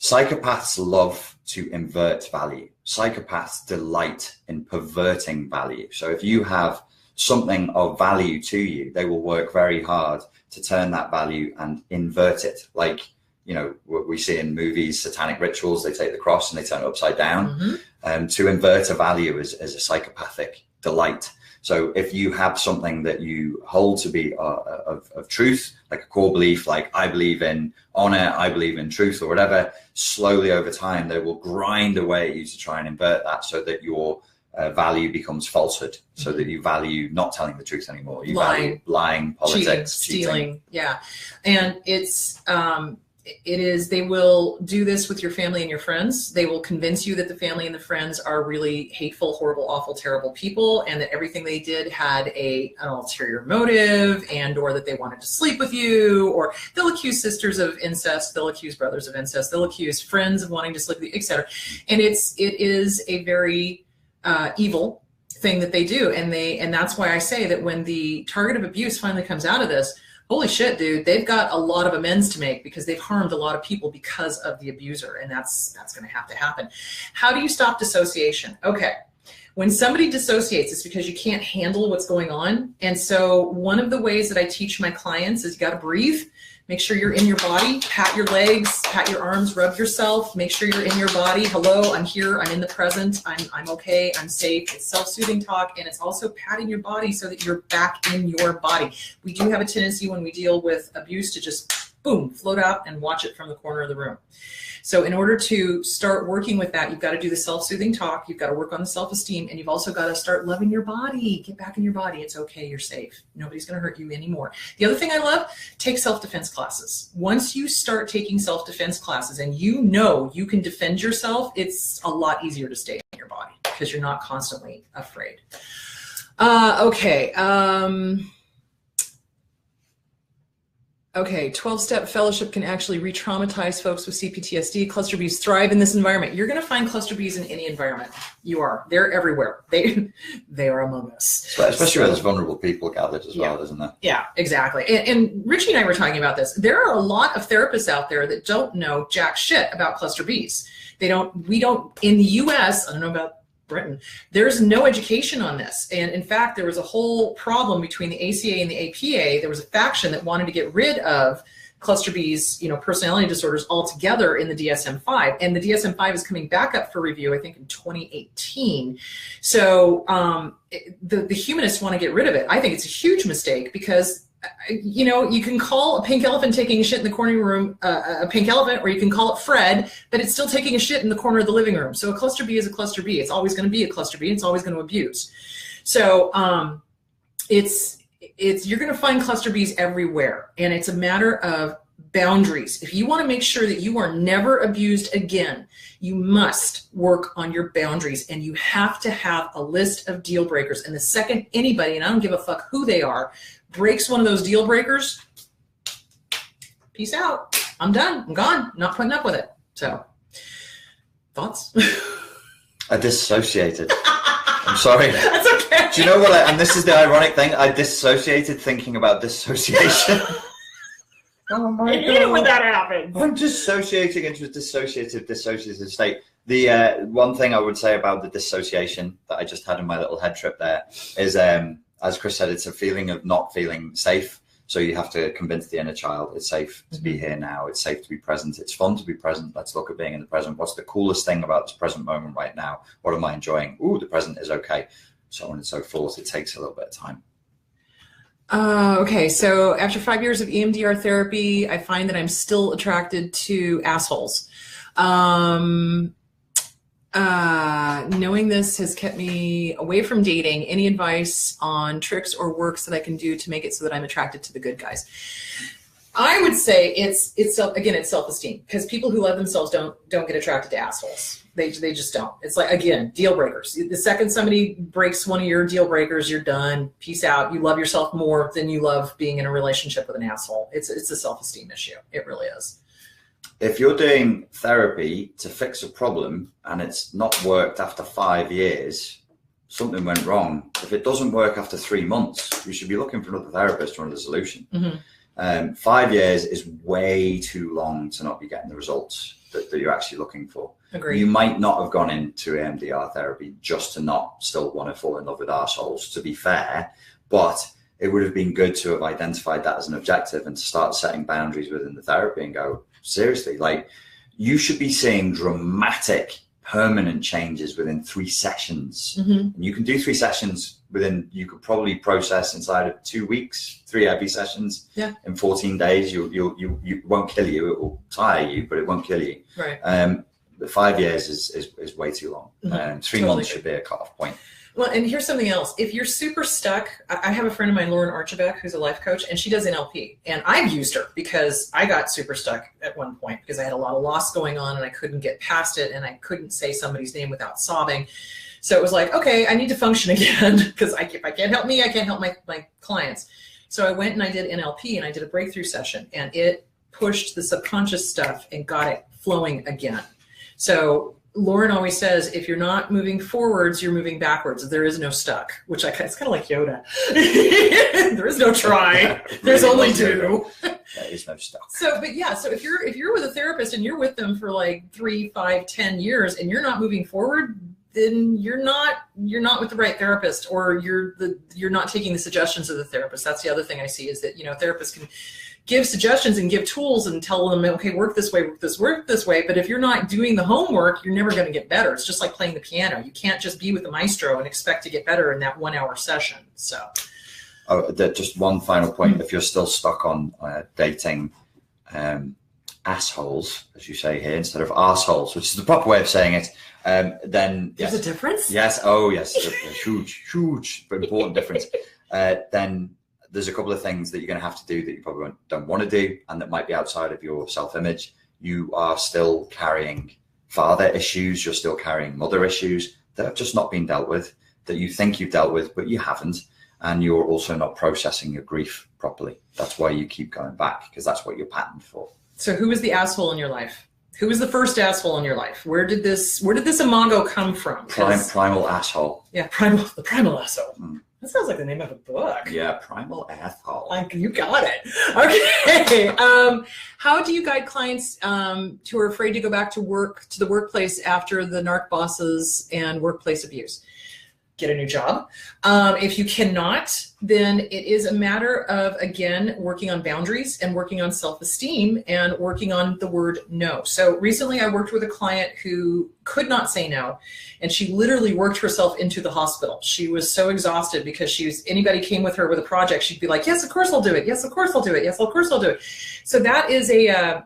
Psychopaths love to invert value. Psychopaths delight in perverting value. So if you have something of value to you, they will work very hard to turn that value and invert it. What we see in movies, satanic rituals, they take the cross and they turn it upside down. Mm-hmm. To invert a value is a psychopathic delight. So if you have something that you hold to be of truth, like a core belief, like I believe in honor, I believe in truth, or whatever, slowly over time, they will grind away at you to try and invert that so that your value becomes falsehood, so that you value not telling the truth anymore. You value lying, politics, cheating. Stealing. Yeah. And they will do this with your family and your friends. They will convince you that the family and the friends are really hateful, horrible, awful, terrible people, and that everything they did had an ulterior motive, and or that they wanted to sleep with you, or they'll accuse sisters of incest, they'll accuse brothers of incest, they'll accuse friends of wanting to sleep with you, etc. And it is a very evil thing that they do. And that's why I say that when the target of abuse finally comes out of this, holy shit, dude, they've got a lot of amends to make because they've harmed a lot of people because of the abuser. And that's going to have to happen. How do you stop dissociation? Okay. When somebody dissociates, it's because you can't handle what's going on. And so one of the ways that I teach my clients is you got to breathe. Make sure you're in your body, pat your legs, pat your arms, rub yourself, make sure you're in your body. Hello, I'm here, I'm in the present, I'm okay, I'm safe. It's self-soothing talk, and it's also patting your body so that you're back in your body. We do have a tendency when we deal with abuse to just, boom, float out and watch it from the corner of the room. So in order to start working with that, you've got to do the self-soothing talk, you've got to work on the self-esteem, and you've also got to start loving your body. Get back in your body. It's okay. You're safe. Nobody's going to hurt you anymore. The other thing I love, take self-defense classes. Once you start taking self-defense classes and you know you can defend yourself, it's a lot easier to stay in your body because you're not constantly afraid. Okay, 12-step fellowship can actually re-traumatize folks with CPTSD. Cluster Bs thrive in this environment. You're going to find cluster Bs in any environment. You are. They're everywhere. They are among us. Especially where there's vulnerable people gathered as well, isn't there? Yeah, exactly. And Richie and I were talking about this. There are a lot of therapists out there that don't know jack shit about cluster Bs. We don't, in the US, I don't know about Britain, there's no education on this. And in fact, there was a whole problem between the ACA and the APA. There was a faction that wanted to get rid of cluster B's, personality disorders altogether in the DSM-5. And the DSM-5 is coming back up for review, I think, in 2018. So the humanists want to get rid of it. I think it's a huge mistake because, you can call a pink elephant taking a shit in the corner room a pink elephant, or you can call it Fred, but it's still taking a shit in the corner of the living room. So a cluster B is a cluster B. It's always going to be a cluster B. And it's always going to abuse. So you're going to find cluster Bs everywhere, and it's a matter of boundaries. If you want to make sure that you are never abused again, you must work on your boundaries, and you have to have a list of deal breakers. And the second anybody, and I don't give a fuck who they are, breaks one of those deal breakers, peace out. I'm done. I'm gone. Not putting up with it. So, thoughts? I dissociated. I'm sorry. That's okay. Do you know what? And this is the ironic thing. I dissociated thinking about dissociation. Oh my God. I hate when that happens. I'm dissociating into a dissociative state. The one thing I would say about the dissociation that I just had in my little head trip there is, as Kris said, it's a feeling of not feeling safe. So you have to convince the inner child it's safe to be here now. It's safe to be present. It's fun to be present. Let's look at being in the present. What's the coolest thing about this present moment right now? What am I enjoying? Ooh, the present is okay. So on and so forth. It takes a little bit of time. Okay, so after 5 years of EMDR therapy, I find that I'm still attracted to assholes. Knowing this has kept me away from dating. Any advice on tricks or works that I can do to make it so that I'm attracted to the good guys? I would say it's self-esteem, because people who love themselves don't get attracted to assholes. They just don't. It's like, again, deal breakers. The second somebody breaks one of your deal breakers, you're done. Peace out. You love yourself more than you love being in a relationship with an asshole. It's a self-esteem issue. It really is. If you're doing therapy to fix a problem and it's not worked after 5 years, something went wrong. If it doesn't work after 3 months, you should be looking for another therapist or another solution. 5 years is way too long to not be getting the results that you're actually looking for. Agreed. You might not have gone into EMDR therapy just to not still want to fall in love with arseholes, to be fair, but it would have been good to have identified that as an objective and to start setting boundaries within the therapy and go, seriously, like, you should be seeing dramatic, permanent changes within 3 sessions. And you can do 3 sessions you could probably process inside of 2 weeks, 3 heavy sessions. In 14 days. You won't kill you. It will tire you, but it won't kill you. Right. But 5 years is way too long. 3 months should be a cutoff point. Well, and here's something else. If you're super stuck, I have a friend of mine, Lauren Archibald, who's a life coach, and she does NLP. And I've used her because I got super stuck at one point because I had a lot of loss going on and I couldn't get past it, and I couldn't say somebody's name without sobbing. So it was like, okay, I need to function again, because if I can't help me, I can't help my clients. So I went and I did NLP, and I did a breakthrough session, and it pushed the subconscious stuff and got it flowing again. So Lauren always says, if you're not moving forwards, you're moving backwards. There is no stuck, which it's kind of like Yoda. There is no try. There's only do. There is no stuck. So, but yeah, so if you're with a therapist and you're with them for like 3, 5, 10 years and you're not moving forward, then you're not with the right therapist, or you're not taking the suggestions of the therapist. That's the other thing I see, is that, therapists can give suggestions and give tools and tell them, okay, work this way, work this way. But if you're not doing the homework, you're never going to get better. It's just like playing the piano. You can't just be with the maestro and expect to get better in that 1 hour session. So, just one final point. If you're still stuck on dating assholes, as you say here, instead of arseholes, which is the proper way of saying it, then there's a difference. Yes. Oh, yes. A huge, but important difference. Then there's a couple of things that you're going to have to do that you probably don't want to do, and that might be outside of your self-image. You are still carrying father issues. You're still carrying mother issues that have just not been dealt with, that you think you've dealt with, but you haven't. And you're also not processing your grief properly. That's why you keep going back, because that's what you're patterned for. So who was the asshole in your life? Who was the first asshole in your life? Where did this imago come from? Primal asshole. Yeah, the primal asshole. That sounds like the name of a book. Yeah, primal asshole. You got it. Okay. How do you guide clients who are afraid to go back to the workplace after the narc bosses and workplace abuse? Get a new job. If you cannot, then it is a matter of, again, working on boundaries and working on self-esteem and working on the word no. So recently I worked with a client who could not say no, and she literally worked herself into the hospital. She was so exhausted because anybody came with her with a project, she'd be like, yes, of course I'll do it. Yes, of course I'll do it. Yes, of course I'll do it. So that is a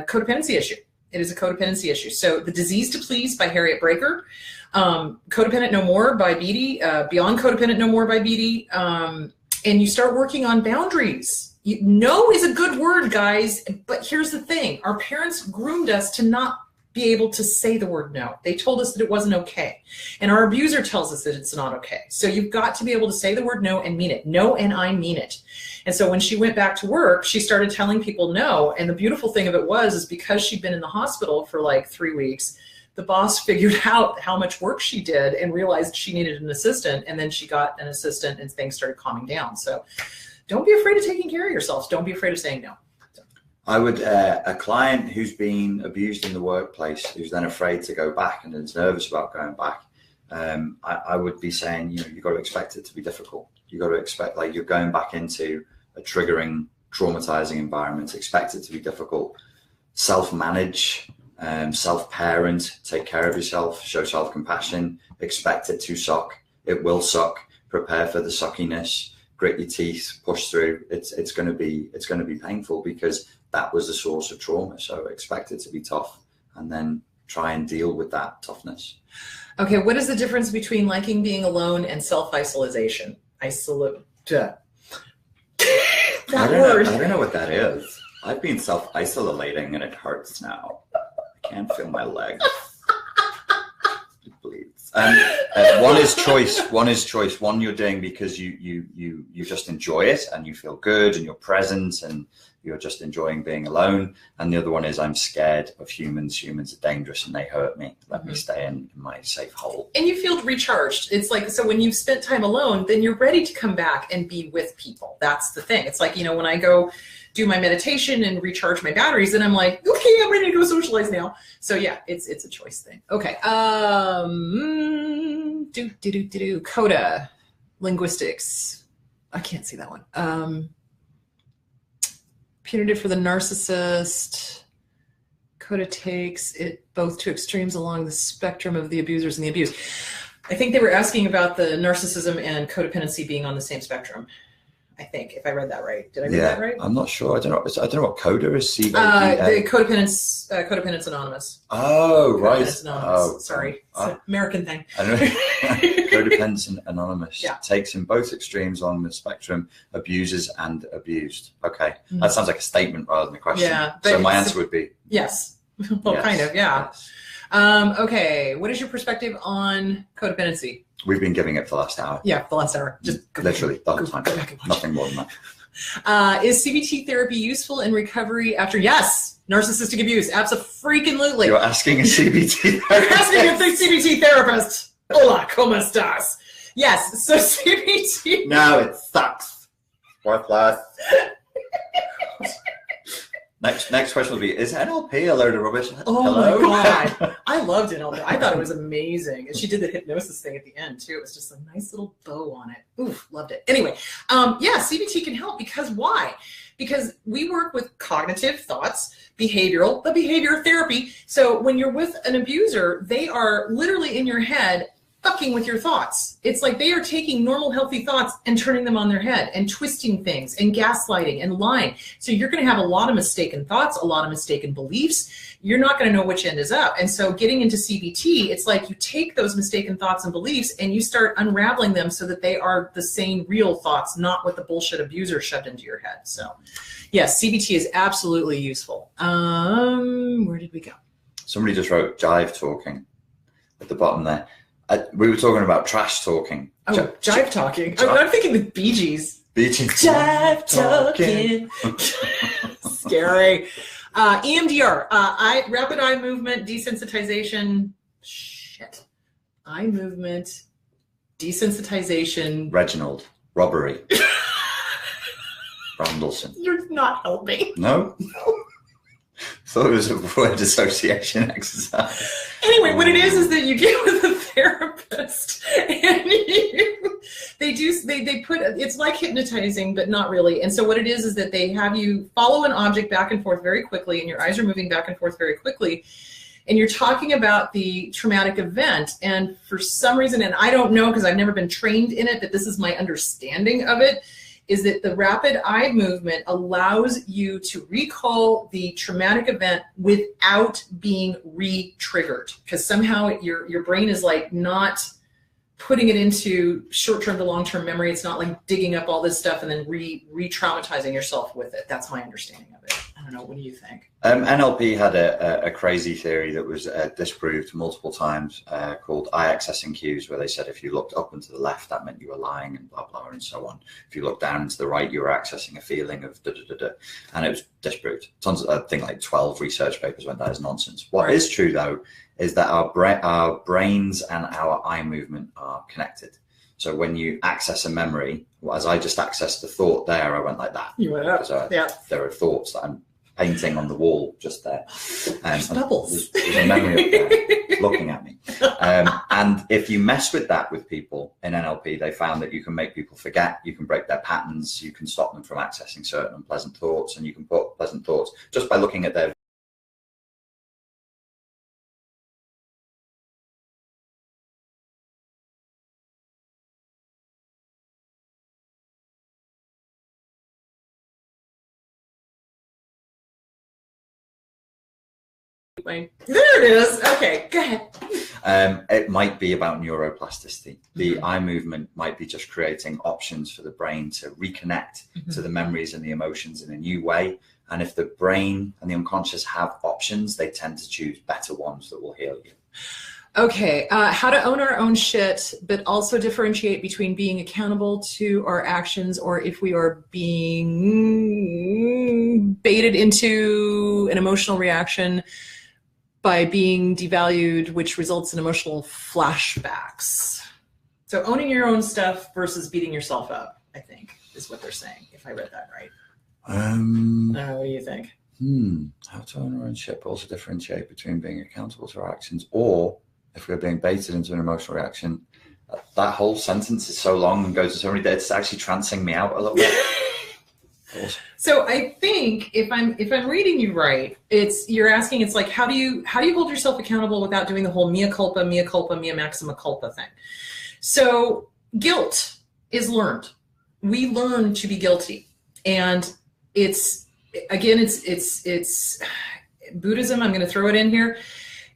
codependency issue. It is a codependency issue. So The Disease to Please by Harriet Breaker, Codependent No More by Beatty, Beyond Codependent No More by Beatty, and you start working on boundaries. No is a good word, guys, but here's the thing. Our parents groomed us to not be able to say the word no. They told us that it wasn't okay. And our abuser tells us that it's not okay. So you've got to be able to say the word no and mean it. No, and I mean it. And so when she went back to work, she started telling people no. And the beautiful thing of it is because she'd been in the hospital for like 3 weeks, the boss figured out how much work she did and realized she needed an assistant. And then she got an assistant and things started calming down. So don't be afraid of taking care of yourselves. Don't be afraid of saying no. I would, a client who's been abused in the workplace, who's then afraid to go back and is nervous about going back, I would be saying, you've got to expect it to be difficult. You've got to expect, like, you're going back into a triggering, traumatizing environment. Expect it to be difficult. Self-manage, self-parent, take care of yourself, show self-compassion, expect it to suck. It will suck. Prepare for the suckiness. Grit your teeth, push through. It's going to be painful because that was the source of trauma. So expect it to be tough and then try and deal with that toughness. Okay, what is the difference between liking being alone and self-isolation? I don't know what that is. I've been self-isolating and it hurts now. I can't feel my legs. It bleeds. One is choice. One you're doing because you just enjoy it and you feel good and you're present and you're just enjoying being alone. And the other one is I'm scared of humans. Humans are dangerous and they hurt me. Let me stay in my safe hole. And you feel recharged. It's like, so when you've spent time alone, then you're ready to come back and be with people. That's the thing. It's like, when I go do my meditation and recharge my batteries, and I'm like, okay, I'm ready to go socialize now. So yeah, it's a choice thing. Okay. Coda, linguistics. I can't see that one. Punitive for the narcissist. Coda takes it both to extremes along the spectrum of the abusers and the abused. I think they were asking about the narcissism and codependency being on the same spectrum. I think, if I read that right. Did I read that right? I'm not sure. I don't know what Coda is. The Codependence Anonymous. Oh, right. Anonymous. Oh, sorry. It's an American thing. I don't know. Codependence Anonymous takes in both extremes along the spectrum, abusers and abused. Okay. Mm-hmm. That sounds like a statement rather than a question. Yeah. So my answer would be yes. Well, yes. Kind of, yeah. Yes. Okay. What is your perspective on codependency? We've been giving it for the last hour. Yeah, the last hour. Just literally the whole time. Nothing more than that. Is CBT therapy useful in recovery after narcissistic abuse? Absolutely. You're asking a CBT therapist. You're asking a CBT therapist. Hola, ¿cómo estás? Yes. So CBT. No, it sucks. Worthless. Next question will be, is NLP a load of rubbish? Hello? My God. I loved NLP. I thought it was amazing. And she did the hypnosis thing at the end, too. It was just a nice little bow on it. Oof, loved it. Anyway, CBT can help because why? Because we work with cognitive thoughts, the behavior therapy. So when you're with an abuser, they are literally in your head fucking with your thoughts. It's like they are taking normal, healthy thoughts and turning them on their head and twisting things and gaslighting and lying. So you're going to have a lot of mistaken thoughts, a lot of mistaken beliefs. You're not going to know which end is up. And so getting into CBT, it's like you take those mistaken thoughts and beliefs and you start unraveling them so that they are the same real thoughts, not what the bullshit abuser shoved into your head. So yes, CBT is absolutely useful. Where did we go? Somebody just wrote jive talking at the bottom there. We were talking about trash talking. Oh, jive talking. I'm thinking the Bee Gees. Jive talking. Scary. EMDR. Rapid eye movement, desensitization. Shit. Eye movement, desensitization. Reginald. Robbery. Brandlson. You're not helping. No? Thought it was a word association exercise. Anyway, what it is that you get with a therapist, and they put, it's like hypnotizing, but not really. And so what it is that they have you follow an object back and forth very quickly, and your eyes are moving back and forth very quickly, and you're talking about the traumatic event. And for some reason, and I don't know because I've never been trained in it, but this is my understanding of it, is that the rapid eye movement allows you to recall the traumatic event without being re-triggered, because somehow your brain is like not putting it into short-term to long-term memory. It's not like digging up all this stuff and then re-traumatizing yourself with it. That's my understanding of it. I don't know. What do you think? NLP had a crazy theory that was disproved multiple times called eye accessing cues, where they said if you looked up and to the left, that meant you were lying and blah, blah, and so on. If you looked down and to the right, you were accessing a feeling of da-da-da-da. And it was disproved. Tons of, I think like 12 research papers went that as nonsense. What is true, though, is that our brains and our eye movement are connected. So when you access a memory, as I just accessed the thought there, I went like that. You went up, yeah. There are thoughts that I'm painting on the wall just there. There's bubbles. There's a memory up there looking at me. And if you mess with that with people in NLP, they found that you can make people forget, you can break their patterns, you can stop them from accessing certain unpleasant thoughts, and you can put pleasant thoughts just by looking at their There it is. Okay, go ahead. It might be about neuroplasticity. The eye movement might be just creating options for the brain to reconnect to the memories and the emotions in a new way. And if the brain and the unconscious have options, they tend to choose better ones that will heal you. Okay, how to own our own shit, but also differentiate between being accountable to our actions, or if we are being baited into an emotional reaction by being devalued, which results in emotional flashbacks. So owning your own stuff versus beating yourself up, I think, is what they're saying, if I read that right. What do you think? How to own our own shit, but also differentiate between being accountable to our actions, or if we're being baited into an emotional reaction. That whole sentence is so long and goes to so many days, it's actually trancing me out a little bit. Awesome. So I think if I'm reading you right, you're asking, it's like, how do you hold yourself accountable without doing the whole mea culpa, mea maxima culpa thing? So guilt is learned. We learn to be guilty, and it's Buddhism. I'm going to throw it in here.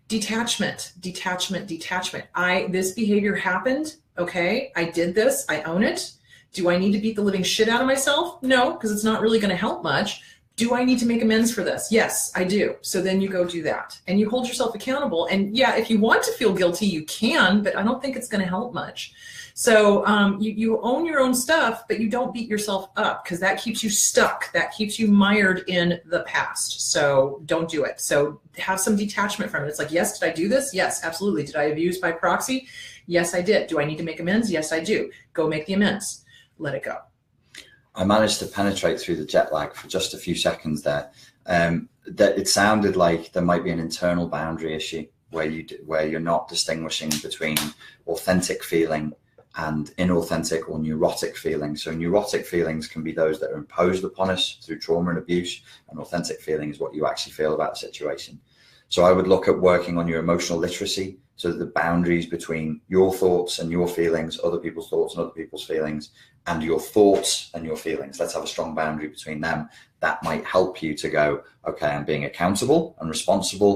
Detachment. This behavior happened. Okay, I did this. I own it. Do I need to beat the living shit out of myself? No, because it's not really going to help much. Do I need to make amends for this? Yes, I do. So then you go do that, and you hold yourself accountable. And yeah, if you want to feel guilty, you can, but I don't think it's going to help much. So you own your own stuff, but you don't beat yourself up, because that keeps you stuck. That keeps you mired in the past. So don't do it. So have some detachment from it. It's like, yes, did I do this? Yes, absolutely. Did I abuse by proxy? Yes, I did. Do I need to make amends? Yes, I do. Go make the amends. Let it go. I managed to penetrate through the jet lag for just a few seconds there. That it sounded like there might be an internal boundary issue where you're not distinguishing between authentic feeling and inauthentic or neurotic feelings. So neurotic feelings can be those that are imposed upon us through trauma and abuse, and authentic feeling is what you actually feel about the situation. So I would look at working on your emotional literacy, so that the boundaries between your thoughts and your feelings, other people's thoughts and other people's feelings, and your thoughts and your feelings, let's have a strong boundary between them. That might help you to go, okay, I'm being accountable and responsible